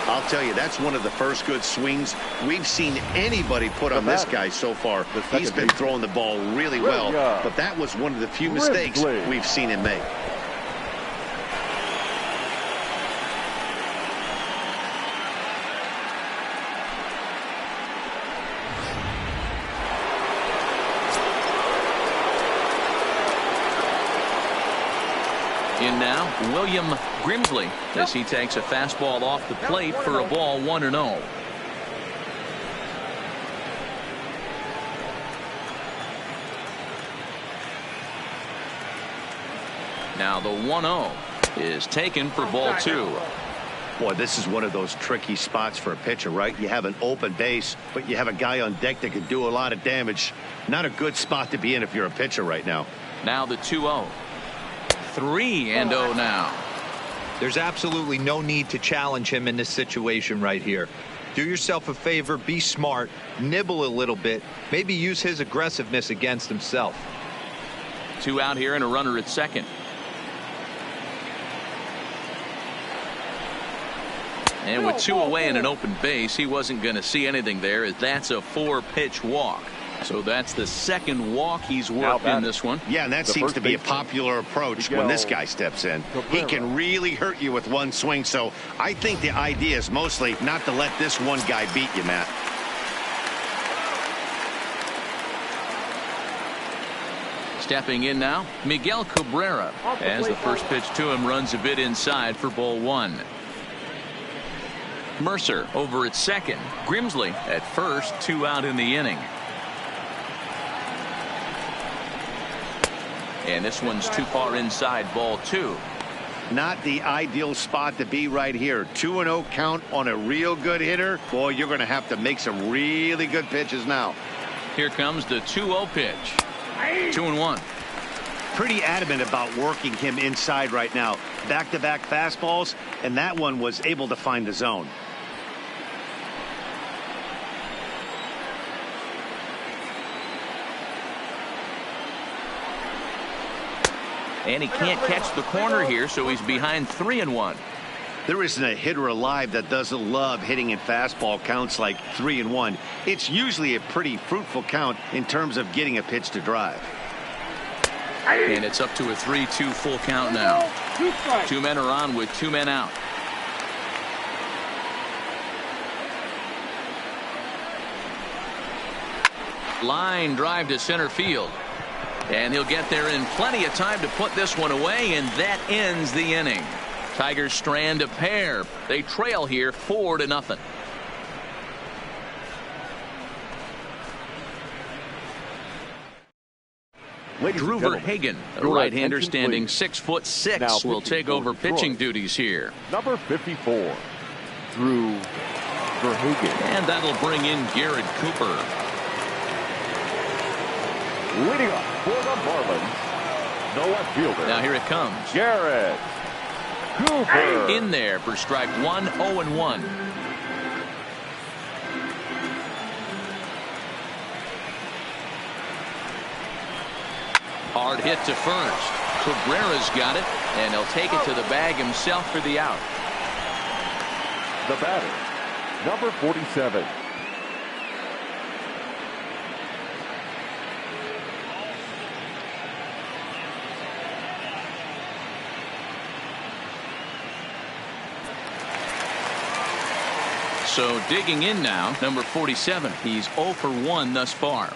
I'll tell you, that's one of the first good swings we've seen anybody put on this guy so far. He's been throwing the ball really well, but that was one of the few mistakes we've seen him make. In now, William Grimsley, as he takes a fastball off the plate for a ball 1-0. Now the 1-0 is taken for ball 2. Boy, this is one of those tricky spots for a pitcher, right? You have an open base, but you have a guy on deck that can do a lot of damage. Not a good spot to be in if you're a pitcher right now. Now the 2-0. 3-0 now. There's absolutely no need to challenge him in this situation right here. Do yourself a favor, be smart, nibble a little bit, maybe use his aggressiveness against himself. 2 out here and a runner at second. And with 2 away and an open base, he wasn't going to see anything there, as that's a 4-pitch walk. So that's the second walk he's worked in this one. Yeah, and that seems to be a popular approach when this guy steps in. He can really hurt you with one swing, so I think the idea is mostly not to let this one guy beat you, Matt. Stepping in now, Miguel Cabrera, as the first pitch to him runs a bit inside for ball 1. Mercer over at second. Grimsley at first. 2 out in the inning. And this one's too far inside, ball 2. Not the ideal spot to be right here. 2-0 count on a real good hitter. Boy, you're going to have to make some really good pitches now. Here comes the 2-0 pitch. 2-1. Pretty adamant about working him inside right now. Back-to-back fastballs, and that one was able to find the zone. And he can't catch the corner here, so he's behind 3-1. There isn't a hitter alive that doesn't love hitting in fastball counts like 3-1. It's usually a pretty fruitful count in terms of getting a pitch to drive. And it's up to a 3-2 full count now. 2 men are on with 2 men out. Line drive to center field. And he'll get there in plenty of time to put this one away, and that ends the inning. Tigers strand a pair. They trail here 4-0. Drew Verhagen, a right-hander standing 6'6", will take over pitching duties here. Number 54, Drew Verhagen. And that'll bring in Garrett Cooper. Leading up for the Marlins, the left fielder. Now here it comes. Garrett Cooper. In there for strike 1, 0-1. Hard hit to first. Cabrera's got it, and he'll take it to the bag himself for the out. The batter, number 47. So digging in now, number 47. He's 0 for 1 thus far.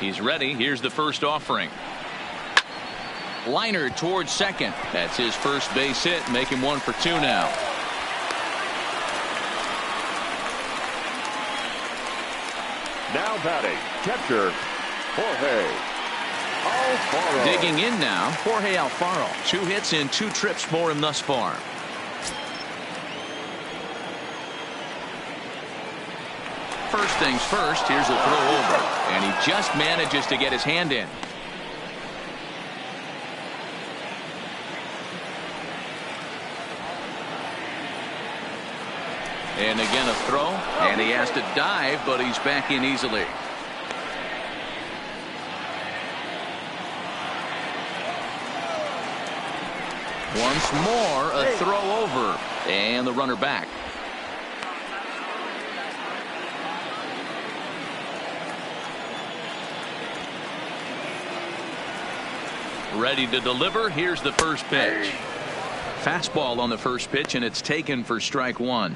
He's ready. Here's the first offering. Liner towards second. That's his first base hit, make him 1 for 2 now. Now batting, catcher, Jorge Alfaro. Digging in now, Jorge Alfaro. 2 hits in 2 trips for him thus far. First things first, here's a throw over, and he just manages to get his hand in. And again a throw, and he has to dive, but he's back in easily. Once more, a throw over, and the runner back. Ready to deliver. Here's the first pitch. Fastball on the first pitch, and it's taken for strike 1.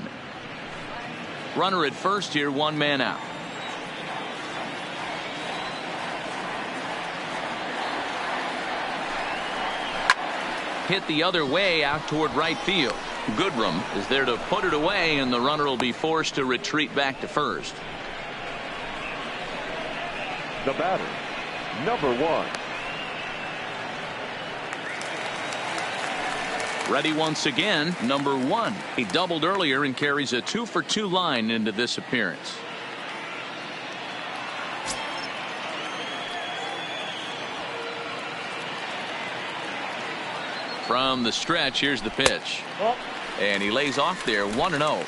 Runner at first here, 1 man out. Hit the other way out toward right field. Goodrum is there to put it away, and the runner will be forced to retreat back to first. The batter, number 1. Ready once again, number 1. He doubled earlier and carries a 2 for 2 line into this appearance. From the stretch, here's the pitch. And he lays off there, 1-0.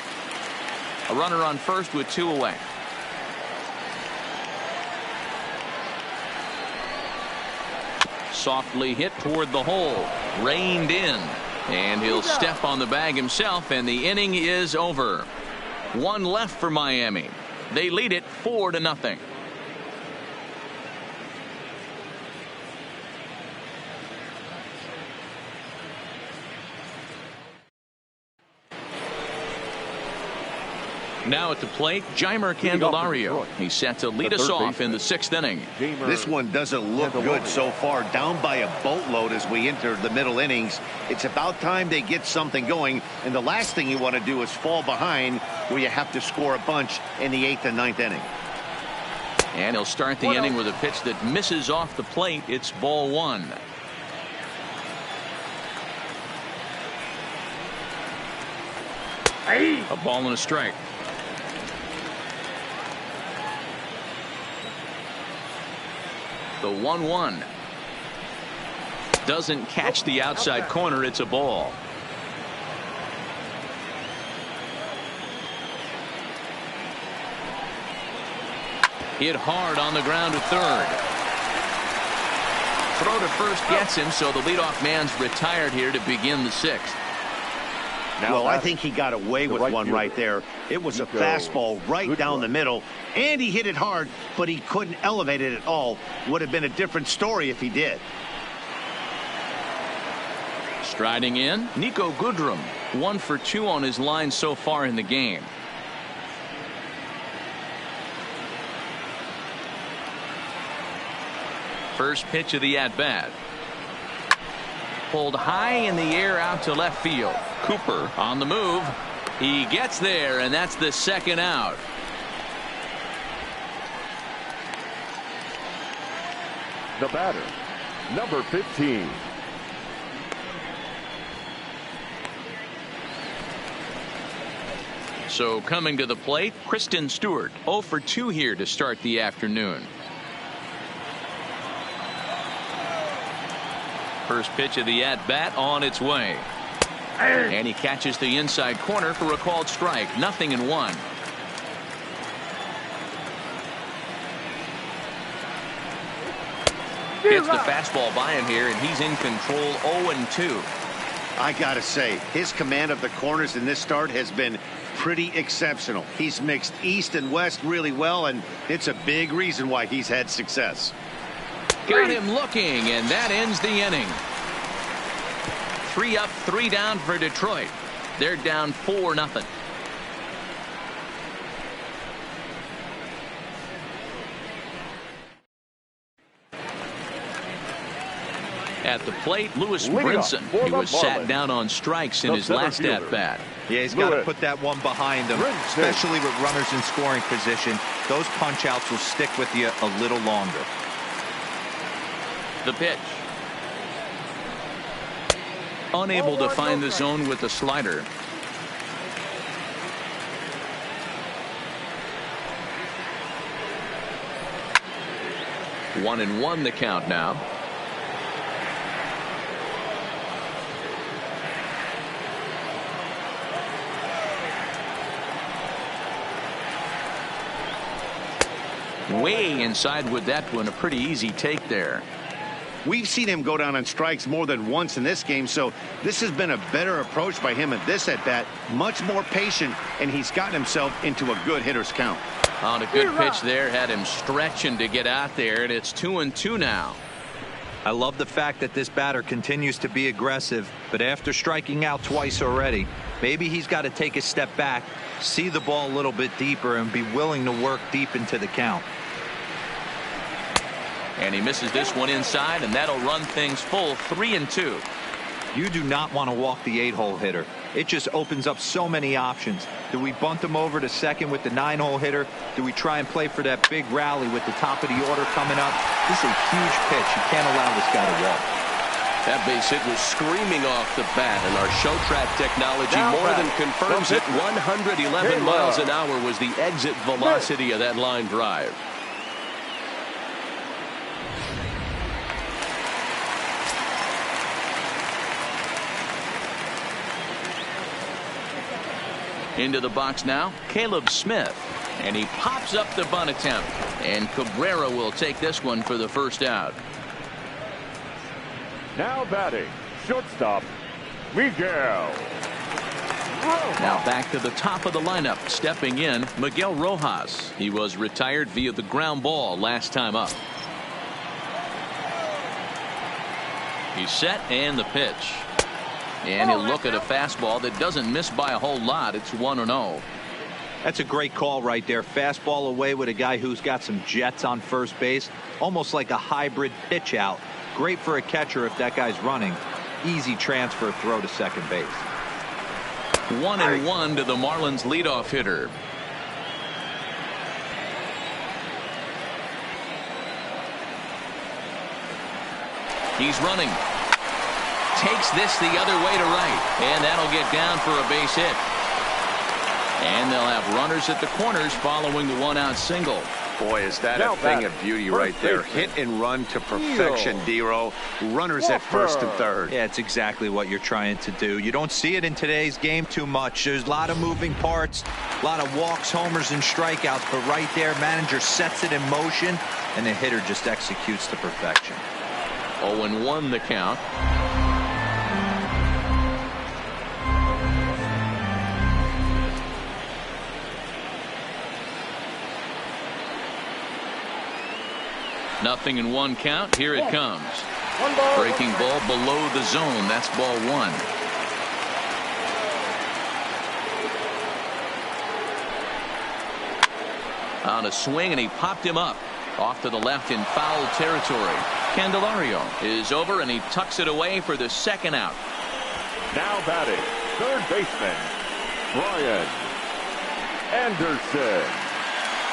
A runner on first with 2 away. Softly hit toward the hole. Reined in. And he'll step on the bag himself, and the inning is over. 1 left for Miami. They lead it 4-0. Now at the plate, Jeimer Candelario. He's set to lead us off in the 6th inning. This one doesn't look good so far. Down by a boatload as we enter the middle innings. It's about time they get something going. And the last thing you want to do is fall behind where you have to score a bunch in the 8th and 9th inning. And he'll start the inning with a pitch that misses off the plate. It's ball 1. A ball and a strike. The 1-1 doesn't catch the outside corner. It's a ball. Hit hard on the ground to third. Throw to first gets him, so the leadoff man's retired here to begin the 6th. Well, I think he got away with one right there. It was a fastball right down the middle, and he hit it hard, but he couldn't elevate it at all. Would have been a different story if he did. Striding in, Nico Goodrum. 1 for 2 on his line so far in the game. First pitch of the at-bat. Pulled high in the air out to left field. Cooper on the move. He gets there, and that's the 2nd out. The batter, number 15. So coming to the plate, Kristen Stewart. 0 for 2 here to start the afternoon. First pitch of the at-bat on its way. And he catches the inside corner for a called strike. 0-1. Hits the fastball by him here, and he's in control. 0-2. I gotta say, his command of the corners in this start has been pretty exceptional. He's mixed east and west really well, and it's a big reason why he's had success. Got him looking, and that ends the inning. 3 up, 3 down for Detroit. They're down 4-0. At the plate, Lewis Brinson. He was sat down on strikes in his last at-bat. Yeah, he's got to put that one behind him, especially with runners in scoring position. Those punch-outs will stick with you a little longer. The pitch. Unable to find the zone with the slider. One and one the count now. Way inside with that one. A pretty easy take there. We've seen him go down on strikes more than once in this game, so this has been a better approach by him at this at-bat. Much more patient, and he's gotten himself into a good hitter's count. On a good pitch there, had him stretching to get out there, and it's 2-2 now. I love the fact that this batter continues to be aggressive, but after striking out twice already, maybe he's got to take a step back, see the ball a little bit deeper, and be willing to work deep into the count. And he misses this one inside, and that'll run things full. 3-2. You do not want to walk the 8-hole hitter. It just opens up so many options. Do we bunt him over to second with the 9-hole hitter? Do we try and play for that big rally with the top of the order coming up? This is a huge pitch. You can't allow this guy to walk. That base hit was screaming off the bat, and our show track technology more than confirms it. 111 miles an hour was the exit velocity of that line drive. Into the box now, Caleb Smith. And he pops up the bunt attempt. And Cabrera will take this one for the first out. Now batting, shortstop, Miguel. Now back to the top of the lineup. Stepping in, Miguel Rojas. He was retired via the ground ball last time up. He's set, and the pitch. And he'll look at a fastball that doesn't miss by a whole lot. It's 1-0. That's a great call right there. Fastball away with a guy who's got some jets on first base. Almost like a hybrid pitch out. Great for a catcher if that guy's running. Easy transfer throw to second base. 1-1 to the Marlins leadoff hitter. He's running. Takes this the other way to right, and that'll get down for a base hit. And they'll have runners at the corners following the 1-out single. Boy, is that a thing of beauty right there. Hit and run to perfection, Dero. Runners at first and third. Yeah, it's exactly what you're trying to do. You don't see it in today's game too much. There's a lot of moving parts, a lot of walks, homers, and strikeouts, but right there, manager sets it in motion, and the hitter just executes to perfection. 0-1 the count. Nothing in 1 count. Here it comes. Breaking ball below the zone. That's ball 1. On a swing, and he popped him up. Off to the left in foul territory. Candelario is over, and he tucks it away for the second out. Now batting, third baseman, Brian Anderson.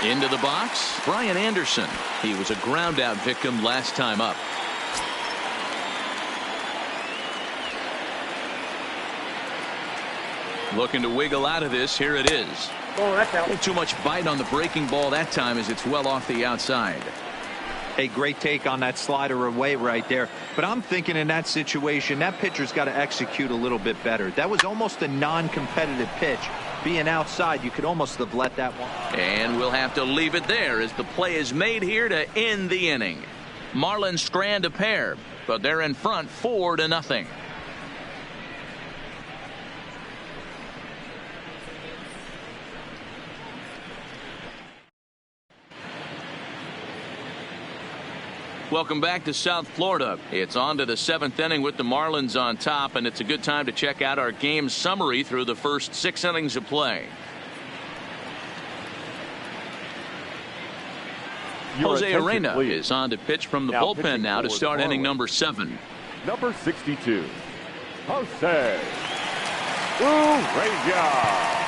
Into the box, Brian Anderson. He was a ground out victim last time up. Looking to wiggle out of this. Here it is. Too much bite on the breaking ball that time as it's well off the outside. A great take on that slider away right there. But I'm thinking in that situation, that pitcher's got to execute a little bit better. That was almost a non-competitive pitch. Being outside, you could almost have let that one. And we'll have to leave it there as the play is made here to end the inning. Marlins strand a pair, but they're in front 4-0. Welcome back to South Florida. It's on to the 7th inning with the Marlins on top, and it's a good time to check out our game summary through the first 6 innings of play. Jose Arena is on to pitch from the bullpen now to start inning number 7. Number 62, Jose Urena.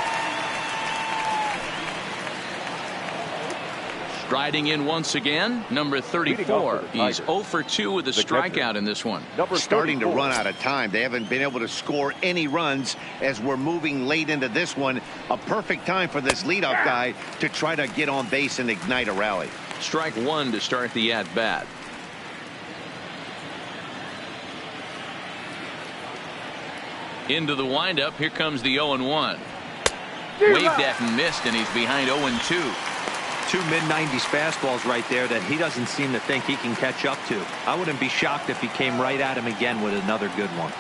Striding in once again, number 34. He's 0 for 2 with a strikeout in this one. Starting to run out of time. They haven't been able to score any runs as we're moving late into this one. A perfect time for this leadoff guy to try to get on base and ignite a rally. Strike 1 to start the at-bat. Into the windup. Here comes the 0-1. Waved at and missed, and he's behind 0-2. 2 mid-90s fastballs right there that he doesn't seem to think he can catch up to. I wouldn't be shocked if he came right at him again with another good one.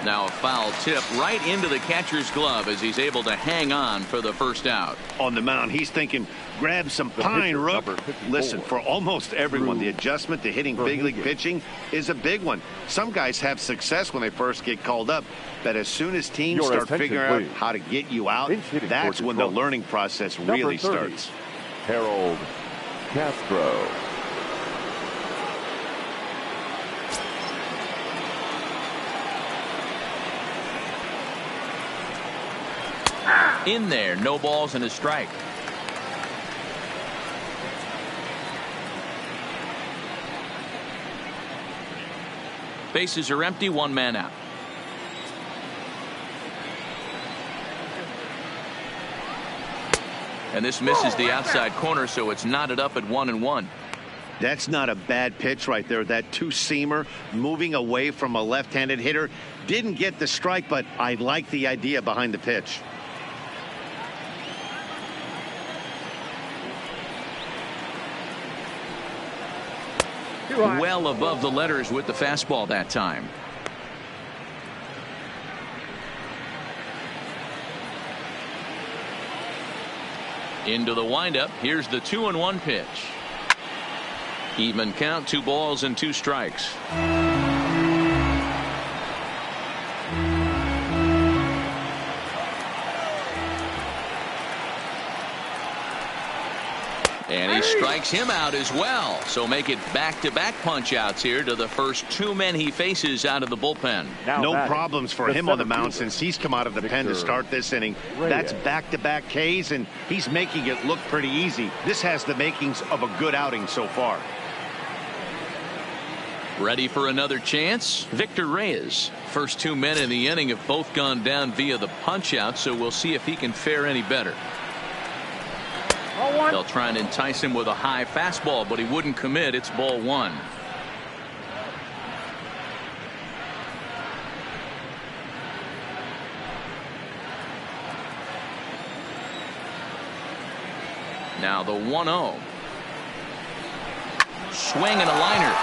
Now a foul tip right into the catcher's glove as he's able to hang on for the first out. On the mound, he's thinking, grab some pine rook. Listen, for almost everyone, the adjustment to hitting big league pitching is a big one. Some guys have success when they first get called up, but as soon as teams start figuring out how to get you out, that's when the learning process really starts. Harold Castro. In there, no balls and a strike. Bases are empty, 1 man out. And this misses the outside corner, so it's knotted up at 1-1. That's not a bad pitch right there. That two-seamer moving away from a left-handed hitter. Didn't get the strike, but I like the idea behind the pitch. Well above the letters with the fastball that time. Into the windup. Here's the 2-1 pitch. Even count, 2 balls and 2 strikes. And he strikes him out as well. So make it back-to-back punch-outs here to the first 2 men he faces out of the bullpen. No problems for him on the mound since he's come out of the pen to start this inning. That's back-to-back Ks, and he's making it look pretty easy. This has the makings of a good outing so far. Ready for another chance? Victor Reyes. First 2 men in the inning have both gone down via the punch-out, so we'll see if he can fare any better. They'll try and entice him with a high fastball, but he wouldn't commit. It's ball 1. Now the 1-0. Swing and a liner.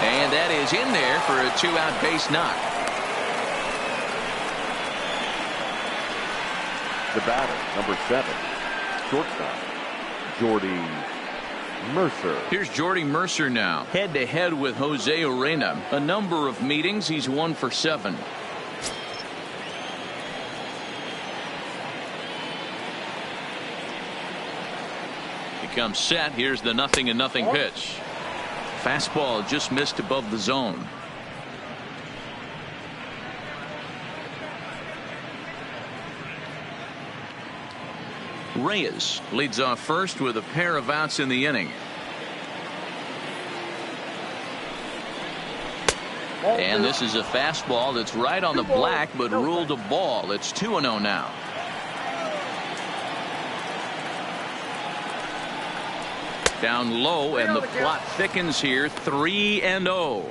And that is in there for a 2-out base knock. The batter, number 7. Shortstop, Jordy Mercer. Here's Jordy Mercer now, head-to-head with Jose Urena. A number of meetings, he's 1 for 7. He comes set. Here's the 0-0 pitch. Fastball just missed above the zone. Reyes leads off first with a pair of outs in the inning. And this is a fastball that's right on the black, but ruled a ball. It's 2-0 now. Down low, and the plot thickens here. 3-0.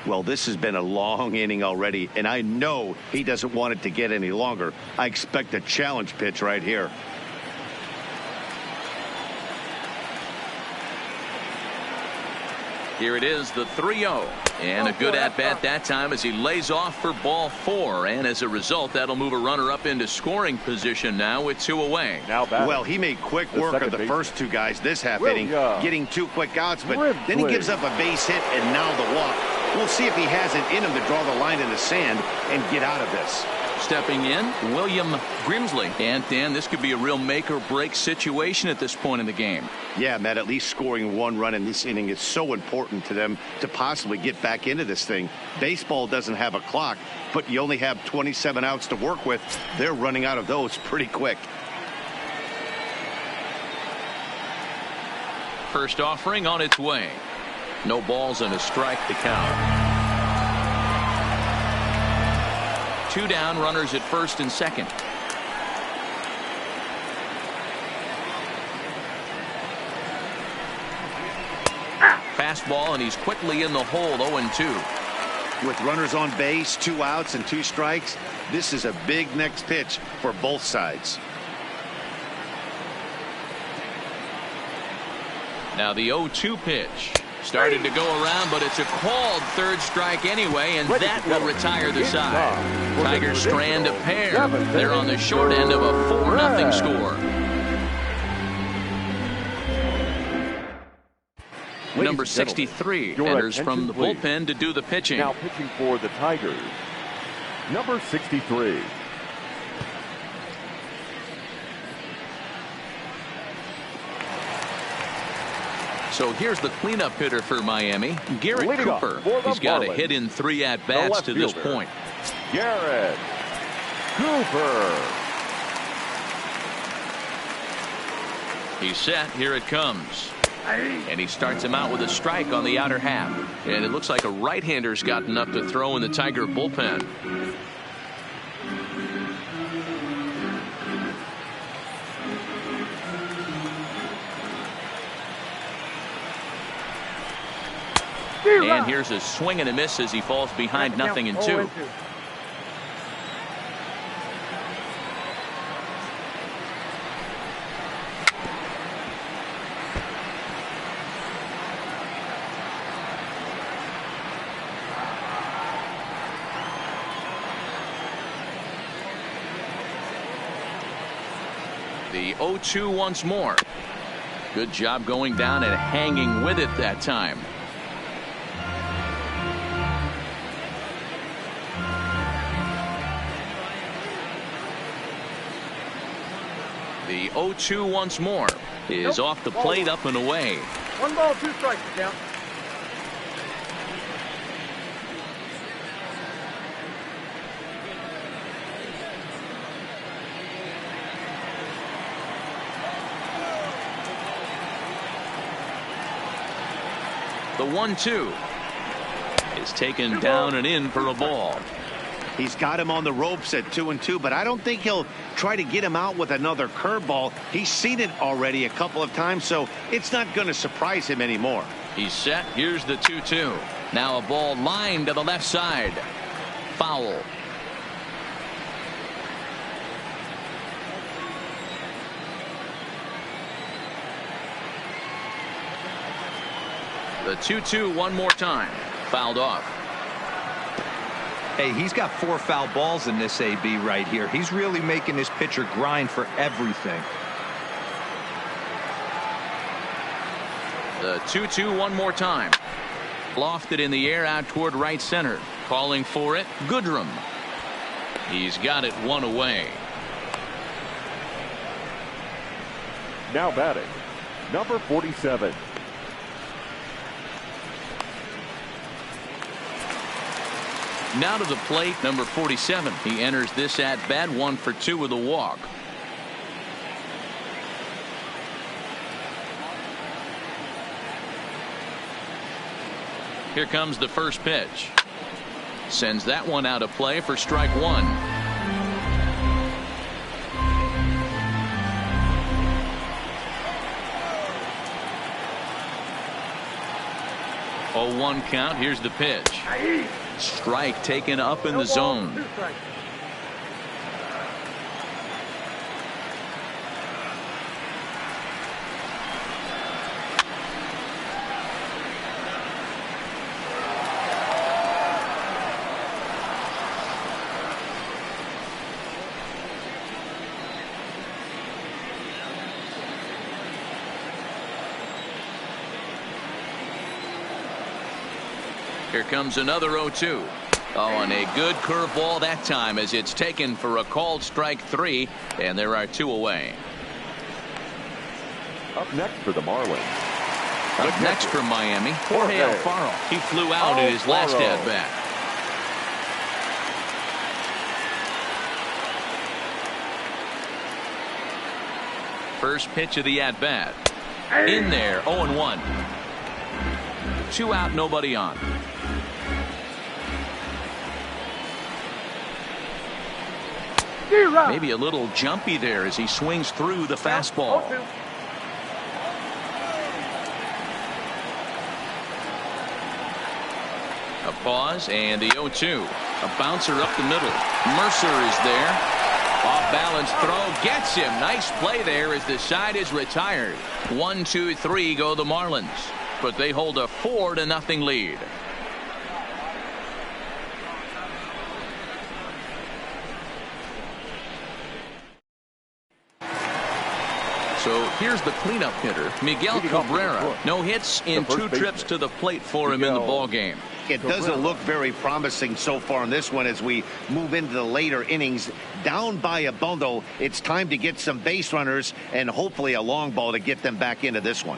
Well, this has been a long inning already, and I know he doesn't want it to get any longer. I expect a challenge pitch right here. Here it is, the 3-0. And a good at-bat that time as he lays off for ball 4. And as a result, that'll move a runner up into scoring position now with 2 away. Well, he made quick work of the first 2 guys this half inning, getting 2 quick outs, but then he gives up a base hit and now the walk. We'll see if he has it in him to draw the line in the sand and get out of this. Stepping in, William Grimsley. And Dan, this could be a real make or break situation at this point in the game. Yeah, Matt, at least scoring 1 run in this inning is so important to them to possibly get back into this thing. Baseball doesn't have a clock, but you only have 27 outs to work with. They're running out of those pretty quick. First offering on its way. No balls and a strike to count. 2 down, runners at first and second. Fastball, and he's quickly in the hole, 0-2. With runners on base, 2 outs and 2 strikes, this is a big next pitch for both sides. Now the 0-2 pitch. Started to go around, but it's a called 3rd strike anyway, and that will retire the side. Tigers strand a pair. They're on the short end of a 4-0 score. Number 63 enters from the bullpen to do the pitching. Now pitching for the Tigers, number 63. So here's the cleanup hitter for Miami, Garrett Cooper. He's got a hit in 3 at-bats to this point. Garrett Cooper. He's set. Here it comes. And he starts him out with a strike on the outer half. And it looks like a right-hander's gotten up to throw in the Tiger bullpen. And here's a swing and a miss as he falls behind 0-2. The 0-2 once more. Good job going down and hanging with it that time. The 0-2 once more is off the plate, up and away. 1 ball, 2 strikes to count. The 1-2 is taken down and in for a ball. He's got him on the ropes at 2-2, but I don't think he'll try to get him out with another curveball. He's seen it already a couple of times, so it's not going to surprise him anymore. He's set. Here's the 2-2. Now a ball lined to the left side. Foul. The 2-2 one more time. Fouled off. Hey, he's got 4 foul balls in this AB right here. He's really making his pitcher grind for everything. The 2-2 one more time. Lofted in the air out toward right center. Calling for it, Goodrum. He's got it 1 away. Now batting, number 47. Now to the plate, number 47. He enters this at bat 1 for 2 with a walk. Here comes the first pitch. Sends that one out of play for strike 1. 0-1 count. Here's the pitch. Strike taken up in the zone. Here comes another 0-2. Oh, and a good curveball that time as it's taken for a called strike 3, and there are 2 away. Up next for the Marlins. Up next for Miami, Jorge Alfaro. He flew out in his last at-bat. First pitch of the at-bat. In there, 0-1. 2 out, nobody on. Maybe a little jumpy there as he swings through the fastball. A pause and the 0-2. A bouncer up the middle. Mercer is there. Off balance throw gets him. Nice play there as the side is retired. 1-2-3 go the Marlins, but they hold a 4-0 lead. So here's the cleanup hitter, Miguel Cabrera. No hits in 2 trips to the plate for him in the ball game. It doesn't look very promising so far in this one as we move into the later innings. Down by a bundle, it's time to get some base runners and hopefully a long ball to get them back into this one.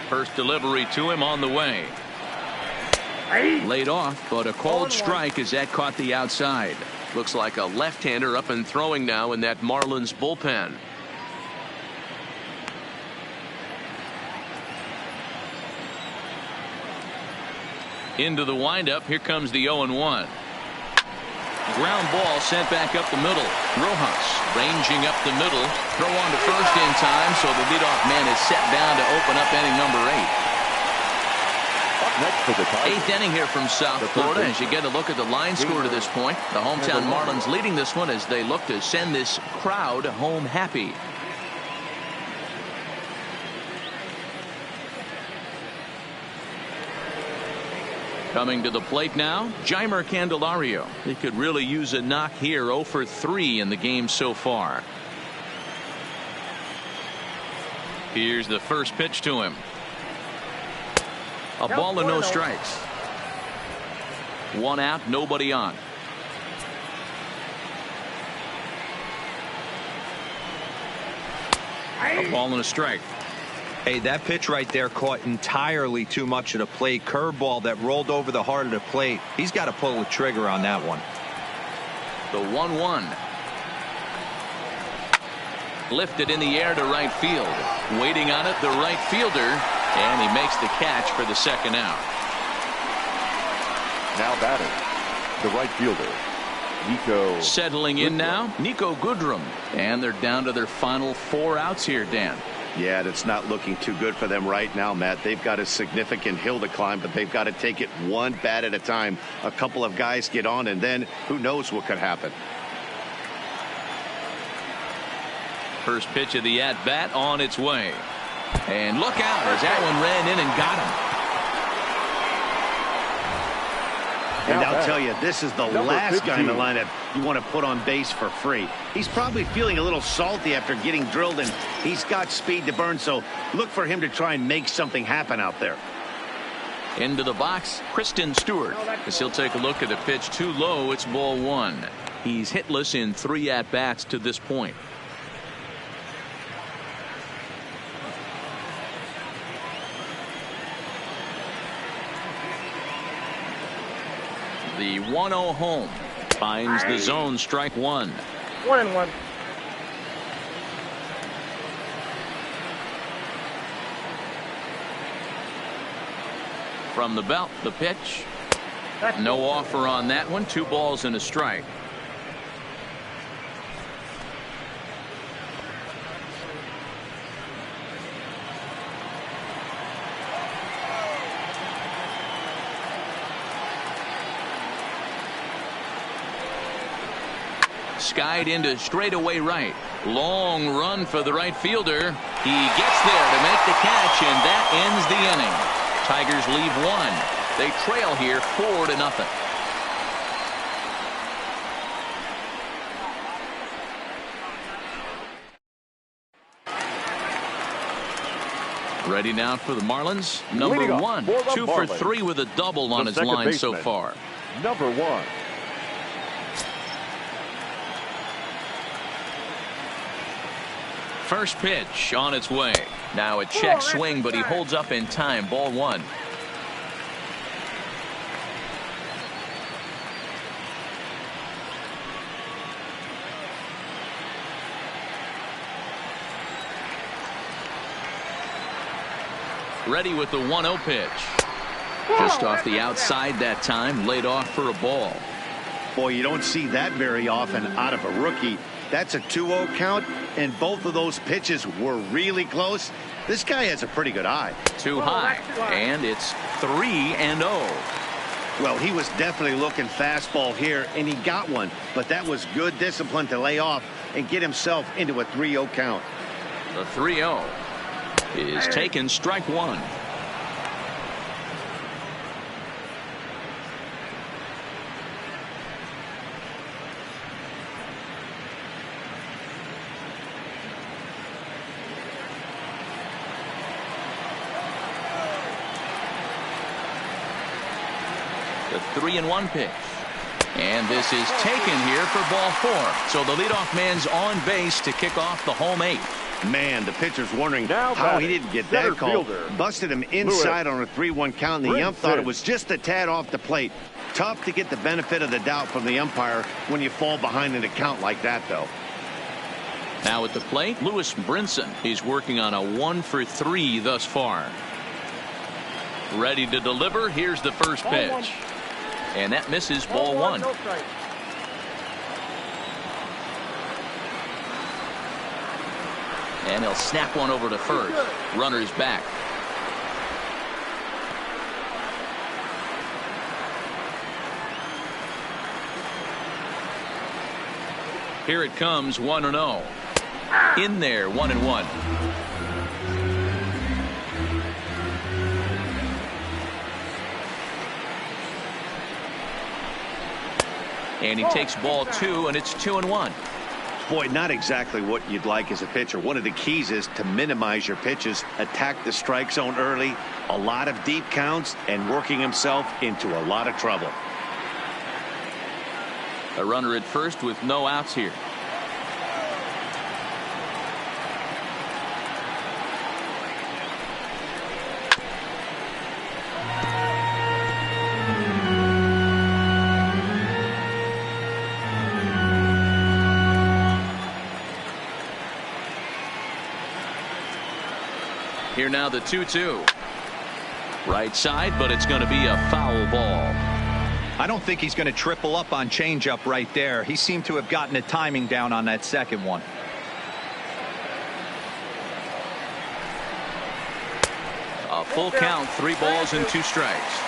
First delivery to him on the way. Laid off, but a called strike as that caught the outside. Looks like a left-hander up and throwing now in that Marlins bullpen. Into the windup. Here comes the 0-1. Ground ball sent back up the middle. Rojas ranging up the middle. Throw on to first in time, so the leadoff man is set down to open up inning number 8. Next for the Tigers. 8th inning here from South Florida as you get a look at the line score to this point. The hometown Marlins leading this one as they look to send this crowd home happy. Coming to the plate now, Jeimer Candelario. He could really use a knock here. 0 for 3 in the game so far. Here's the first pitch to him. A ball and no strikes. 1 out, nobody on. A ball and a strike. Hey, that pitch right there caught entirely too much of the plate. Curveball that rolled over the heart of the plate. He's got to pull the trigger on that one. The 1-1. Lifted in the air to right field. Waiting on it, the right fielder. And he makes the catch for the 2nd out. Now batting, the right fielder, Nico. Settling in now, Nico Goodrum. And they're down to their final 4 outs here, Dan. Yeah, that's not looking too good for them right now, Matt. They've got a significant hill to climb, but they've got to take it one bat at a time. A couple of guys get on, and then who knows what could happen. First pitch of the at-bat on its way. And look out as that one ran in and got him. And I'll tell you, this is the last guy in the lineup you want to put on base for free. He's probably feeling a little salty after getting drilled, and he's got speed to burn, so look for him to try and make something happen out there. Into the box, Kristen Stewart. As he'll take a look at the pitch too low, it's ball 1. He's hitless in 3 at-bats to this point. The 1-0 home finds the zone, strike 1. 1-1. From the belt, the pitch. No offer on that one. 2 balls and a strike. Skied into straightaway right. Long run for the right fielder. He gets there to make the catch, and that ends the inning. Tigers leave 1. They trail here 4-0. Ready now for the Marlins. Number 1, 2 for 3 with a double on his line so far. Number 1. First pitch on its way. Now a check swing, but he holds up in time. Ball 1. Ready with the 1-0 pitch. Just off the outside that time, laid off for a ball. Boy, you don't see that very often out of a rookie. That's a 2-0 count, and both of those pitches were really close. This guy has a pretty good eye. Too high, and it's 3-0. Well, he was definitely looking fastball here, and he got one, but that was good discipline to lay off and get himself into a 3-0 count. The 3-0 is taken, strike 1. The 3-1 pitch. And this is taken here for ball 4. So the leadoff man's on base to kick off the home 8. Man, the pitcher's wondering how he didn't get that call. Busted him inside on a 3-1 count, and the ump thought it was just a tad off the plate. Tough to get the benefit of the doubt from the umpire when you fall behind in a count like that, though. Now at the plate, Lewis Brinson. He's working on a 1 for 3 thus far. Ready to deliver. Here's the first pitch. And that misses, ball 1. And he'll snap one over to first. Runner's back. Here it comes, 1-0. In there, 1-1. And he takes ball 2, and it's 2-1. Boy, not exactly what you'd like as a pitcher. One of the keys is to minimize your pitches, attack the strike zone early, a lot of deep counts, and working himself into a lot of trouble. A runner at first with no outs here. Here now the 2-2. Right side, but it's going to be a foul ball. I don't think he's going to triple up on changeup right there. He seemed to have gotten the timing down on that second one. A full count, 3 balls and 2 strikes.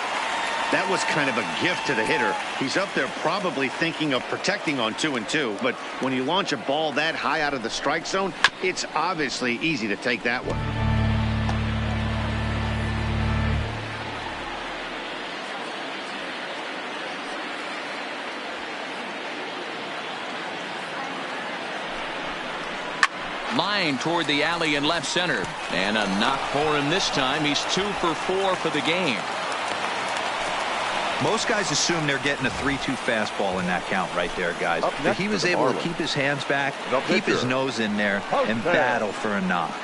That was kind of a gift to the hitter. He's up there probably thinking of protecting on 2-2, but when you launch a ball that high out of the strike zone, it's obviously easy to take that one. Line toward the alley in left center. And a knock for him this time. He's 2 for 4 for the game. Most guys assume they're getting a 3-2 fastball in that count right there, guys. But he was able to keep his hands back, keep his nose in there, and battle for a knock.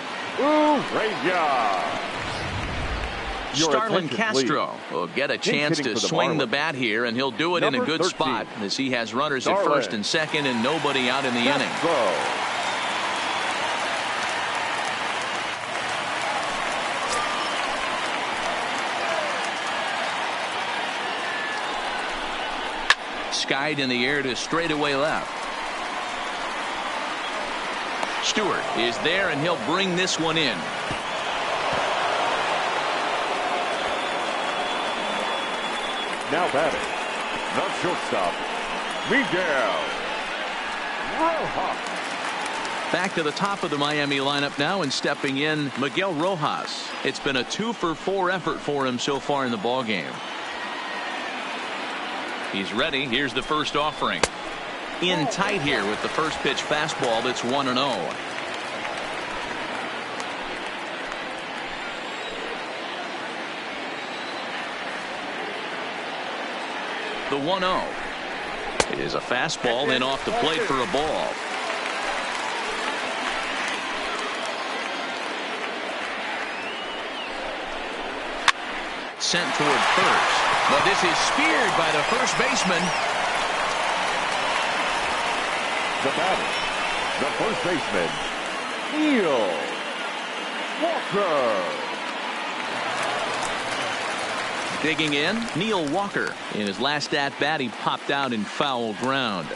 Starlin Castro will get a chance to swing the bat here, and he'll do it in a good spot as he has runners at first and second and nobody out in the inning. Skied in the air to straightaway left. Stewart is there, and he'll bring this one in. Now batting, the shortstop, Miguel Rojas. Back to the top of the Miami lineup now, and stepping in, Miguel Rojas. It's been a 2 for 4 effort for him so far in the ballgame. He's ready. Here's the first offering. In tight here with the first pitch fastball. That's 1-0. The 1-0. It is a fastball and off the plate for a ball. Sent toward first, but this is speared by the first baseman. The batter, the first baseman, Neil Walker. Digging in, Neil Walker. In his last at-bat, he popped out in foul ground.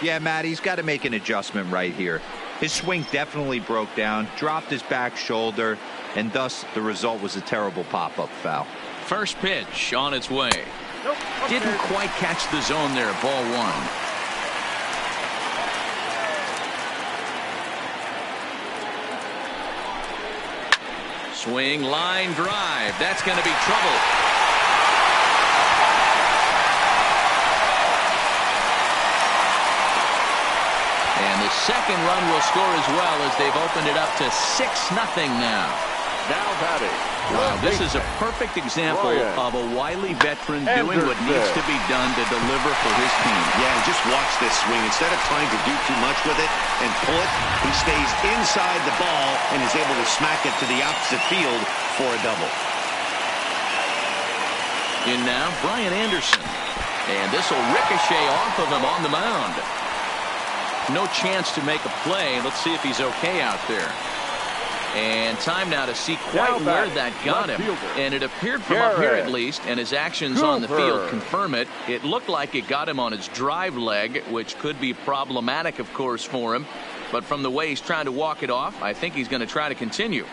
Yeah, Matt, he's got to make an adjustment right here. His swing definitely broke down, dropped his back shoulder, and thus the result was a terrible pop-up foul. First pitch on its way. Nope. Didn't quite catch the zone there. Ball 1. Swing, line drive. That's going to be trouble. And the second run will score as well as they've opened it up to 6-0 now. Now batting. Wow, this is a perfect example of a wily veteran doing what needs to be done to deliver for his team. Yeah, and just watch this swing. Instead of trying to do too much with it and pull it, he stays inside the ball and is able to smack it to the opposite field for a double. In now, Brian Anderson. And this will ricochet off of him on the mound. No chance to make a play. Let's see if he's okay out there. And time now to see quite where that got him. And it appeared from up here at least, and his actions on the field confirm it. It looked like it got him on his drive leg, which could be problematic, of course, for him. But from the way he's trying to walk it off, I think he's going to try to continue.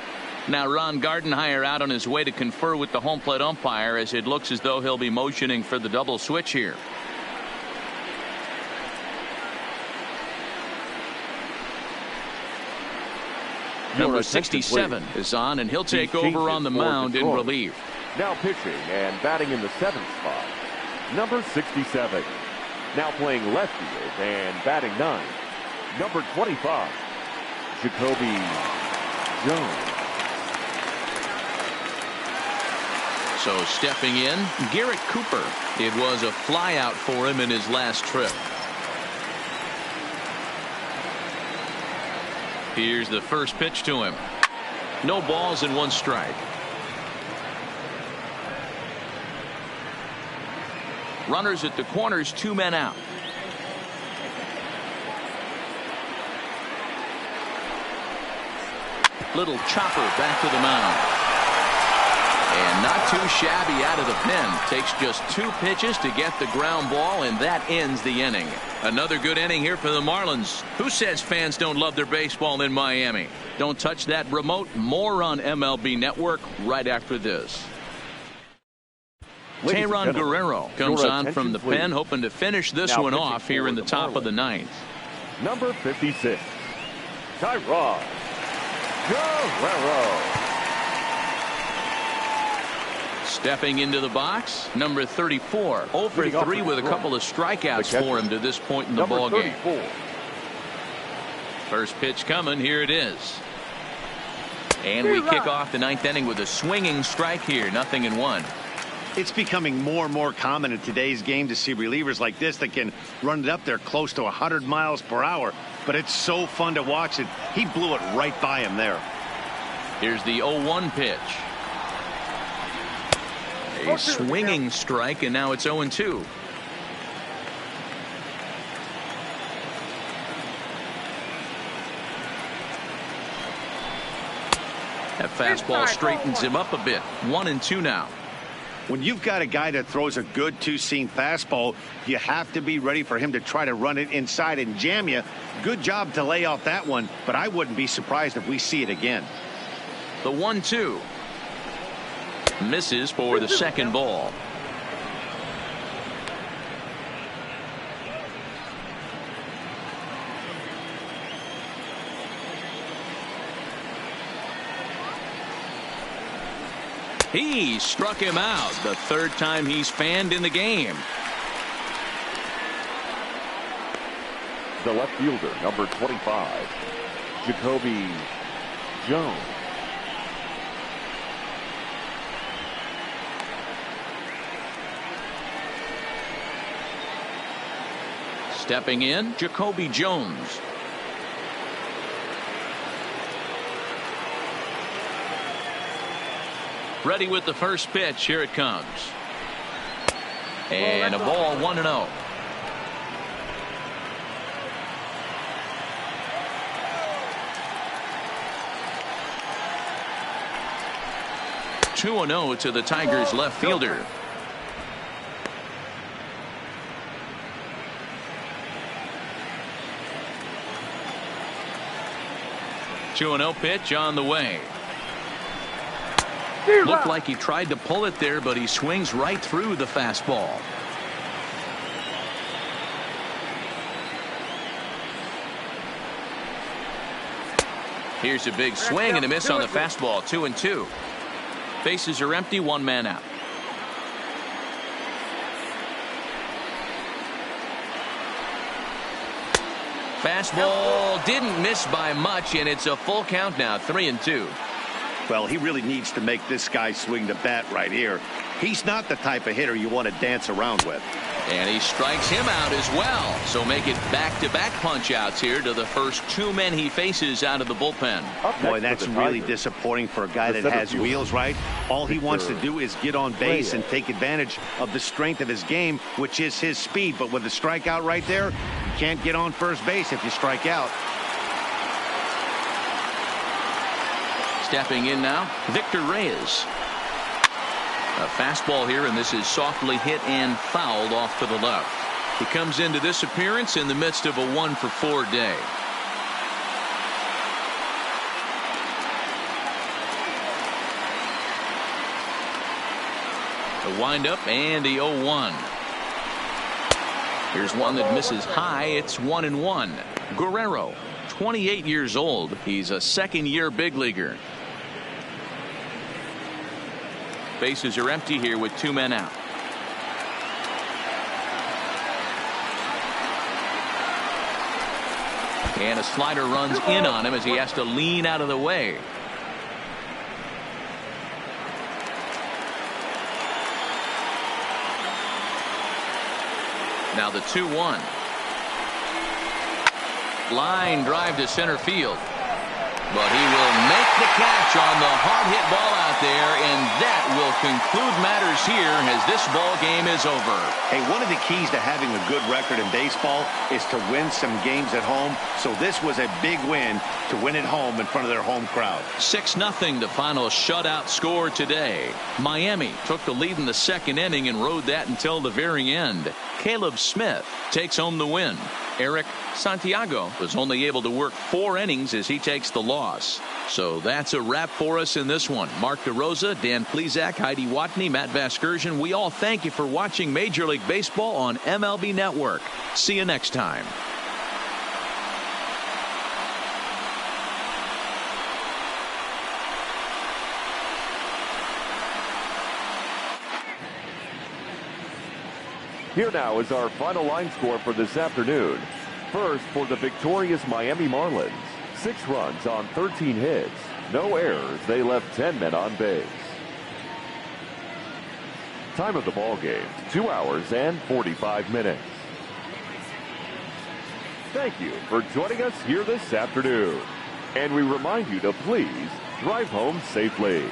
Now Ron Gardenhire out on his way to confer with the home plate umpire, as it looks as though he'll be motioning for the double switch here. Number 67 is on, and he'll take over on the mound in relief. Now pitching and batting in the 7th spot, number 67. Now playing left field and batting 9, number 25, Jacoby Jones. So stepping in, Garrett Cooper. It was a flyout for him in his last trip. Here's the first pitch to him. No balls and 1 strike. Runners at the corners, 2 men out. Little chopper back to the mound. And not too shabby out of the pen. Takes just 2 pitches to get the ground ball, and that ends the inning. Another good inning here for the Marlins. Who says fans don't love their baseball in Miami? Don't touch that remote. More on MLB Network right after this. Tayron Guerrero comes on from the pen, hoping to finish this one off here in the top of the 9th. Number 56, Tayron Guerrero. Stepping into the box, number 34. 0 for 3 with a couple of strikeouts for him to this point in the ball game. First pitch coming. Here it is. And we kick off the 9th inning with a swinging strike here. 0-1. It's becoming more and more common in today's game to see relievers like this that can run it up there close to 100 miles per hour. But it's so fun to watch it. He blew it right by him there. Here's the 0-1 pitch. A swinging strike, and now it's 0-2. That fastball straightens him up a bit. 1-2 now. When you've got a guy that throws a good 2-seam fastball, you have to be ready for him to try to run it inside and jam you. Good job to lay off that one, but I wouldn't be surprised if we see it again. The 1-2. Misses for the second ball. He struck him out, the 3rd time he's fanned in the game. The left fielder, number 25, Jacoby Jones. Stepping in, Jacoby Jones. Ready with the first pitch. Here it comes. And a ball, 1-0. (2-0) to the Tigers left fielder. (2-0) pitch on the way. Looked like he tried to pull it there, but he swings right through the fastball. Here's a big swing and a miss on the fastball. 2-2. Bases are empty, one man out. Fastball didn't miss by much, and it's a full count now. 3-2. Well, he really needs to make this guy swing the bat right here. He's not the type of hitter you want to dance around with. And he strikes him out as well. So make it back-to-back punch-outs here to the first two men he faces out of the bullpen. Boy, that's really disappointing for a guy that has wheels, right? All he wants to do is get on base and take advantage of the strength of his game, which is his speed. But with a strikeout right there, you can't get on first base if you strike out. Stepping in now, Victor Reyes. A fastball here, and this is softly hit and fouled off to the left. He comes into this appearance in the midst of a 1-for-4 day. The windup and the 0-1. Here's one that misses high. It's 1-1. Guerrero, 28 years old. He's a second-year big leaguer. Bases are empty here with two men out. And a slider runs in on him as he has to lean out of the way. Now the 2-1. Line drive to center field. But he will make the catch on the hard hit ball out there, and that will conclude matters here as this ball game is over. Hey, one of the keys to having a good record in baseball is to win some games at home. So this was a big win to win at home in front of their home crowd. 6-0 the final shutout score today. Miami took the lead in the second inning and rode that until the very end. Caleb Smith takes home the win. Eric Santiago was only able to work 4 innings as he takes the loss. So that's a wrap for us in this one. Mark DeRosa, Dan Plesac, Heidi Watney, Matt Vasgersian. We all thank you for watching Major League Baseball on MLB Network. See you next time. Here now is our final line score for this afternoon. First, for the victorious Miami Marlins, 6 runs on 13 hits. No errors. They left 10 men on base. Time of the ball game, 2 hours and 45 minutes. Thank you for joining us here this afternoon. And we remind you to please drive home safely.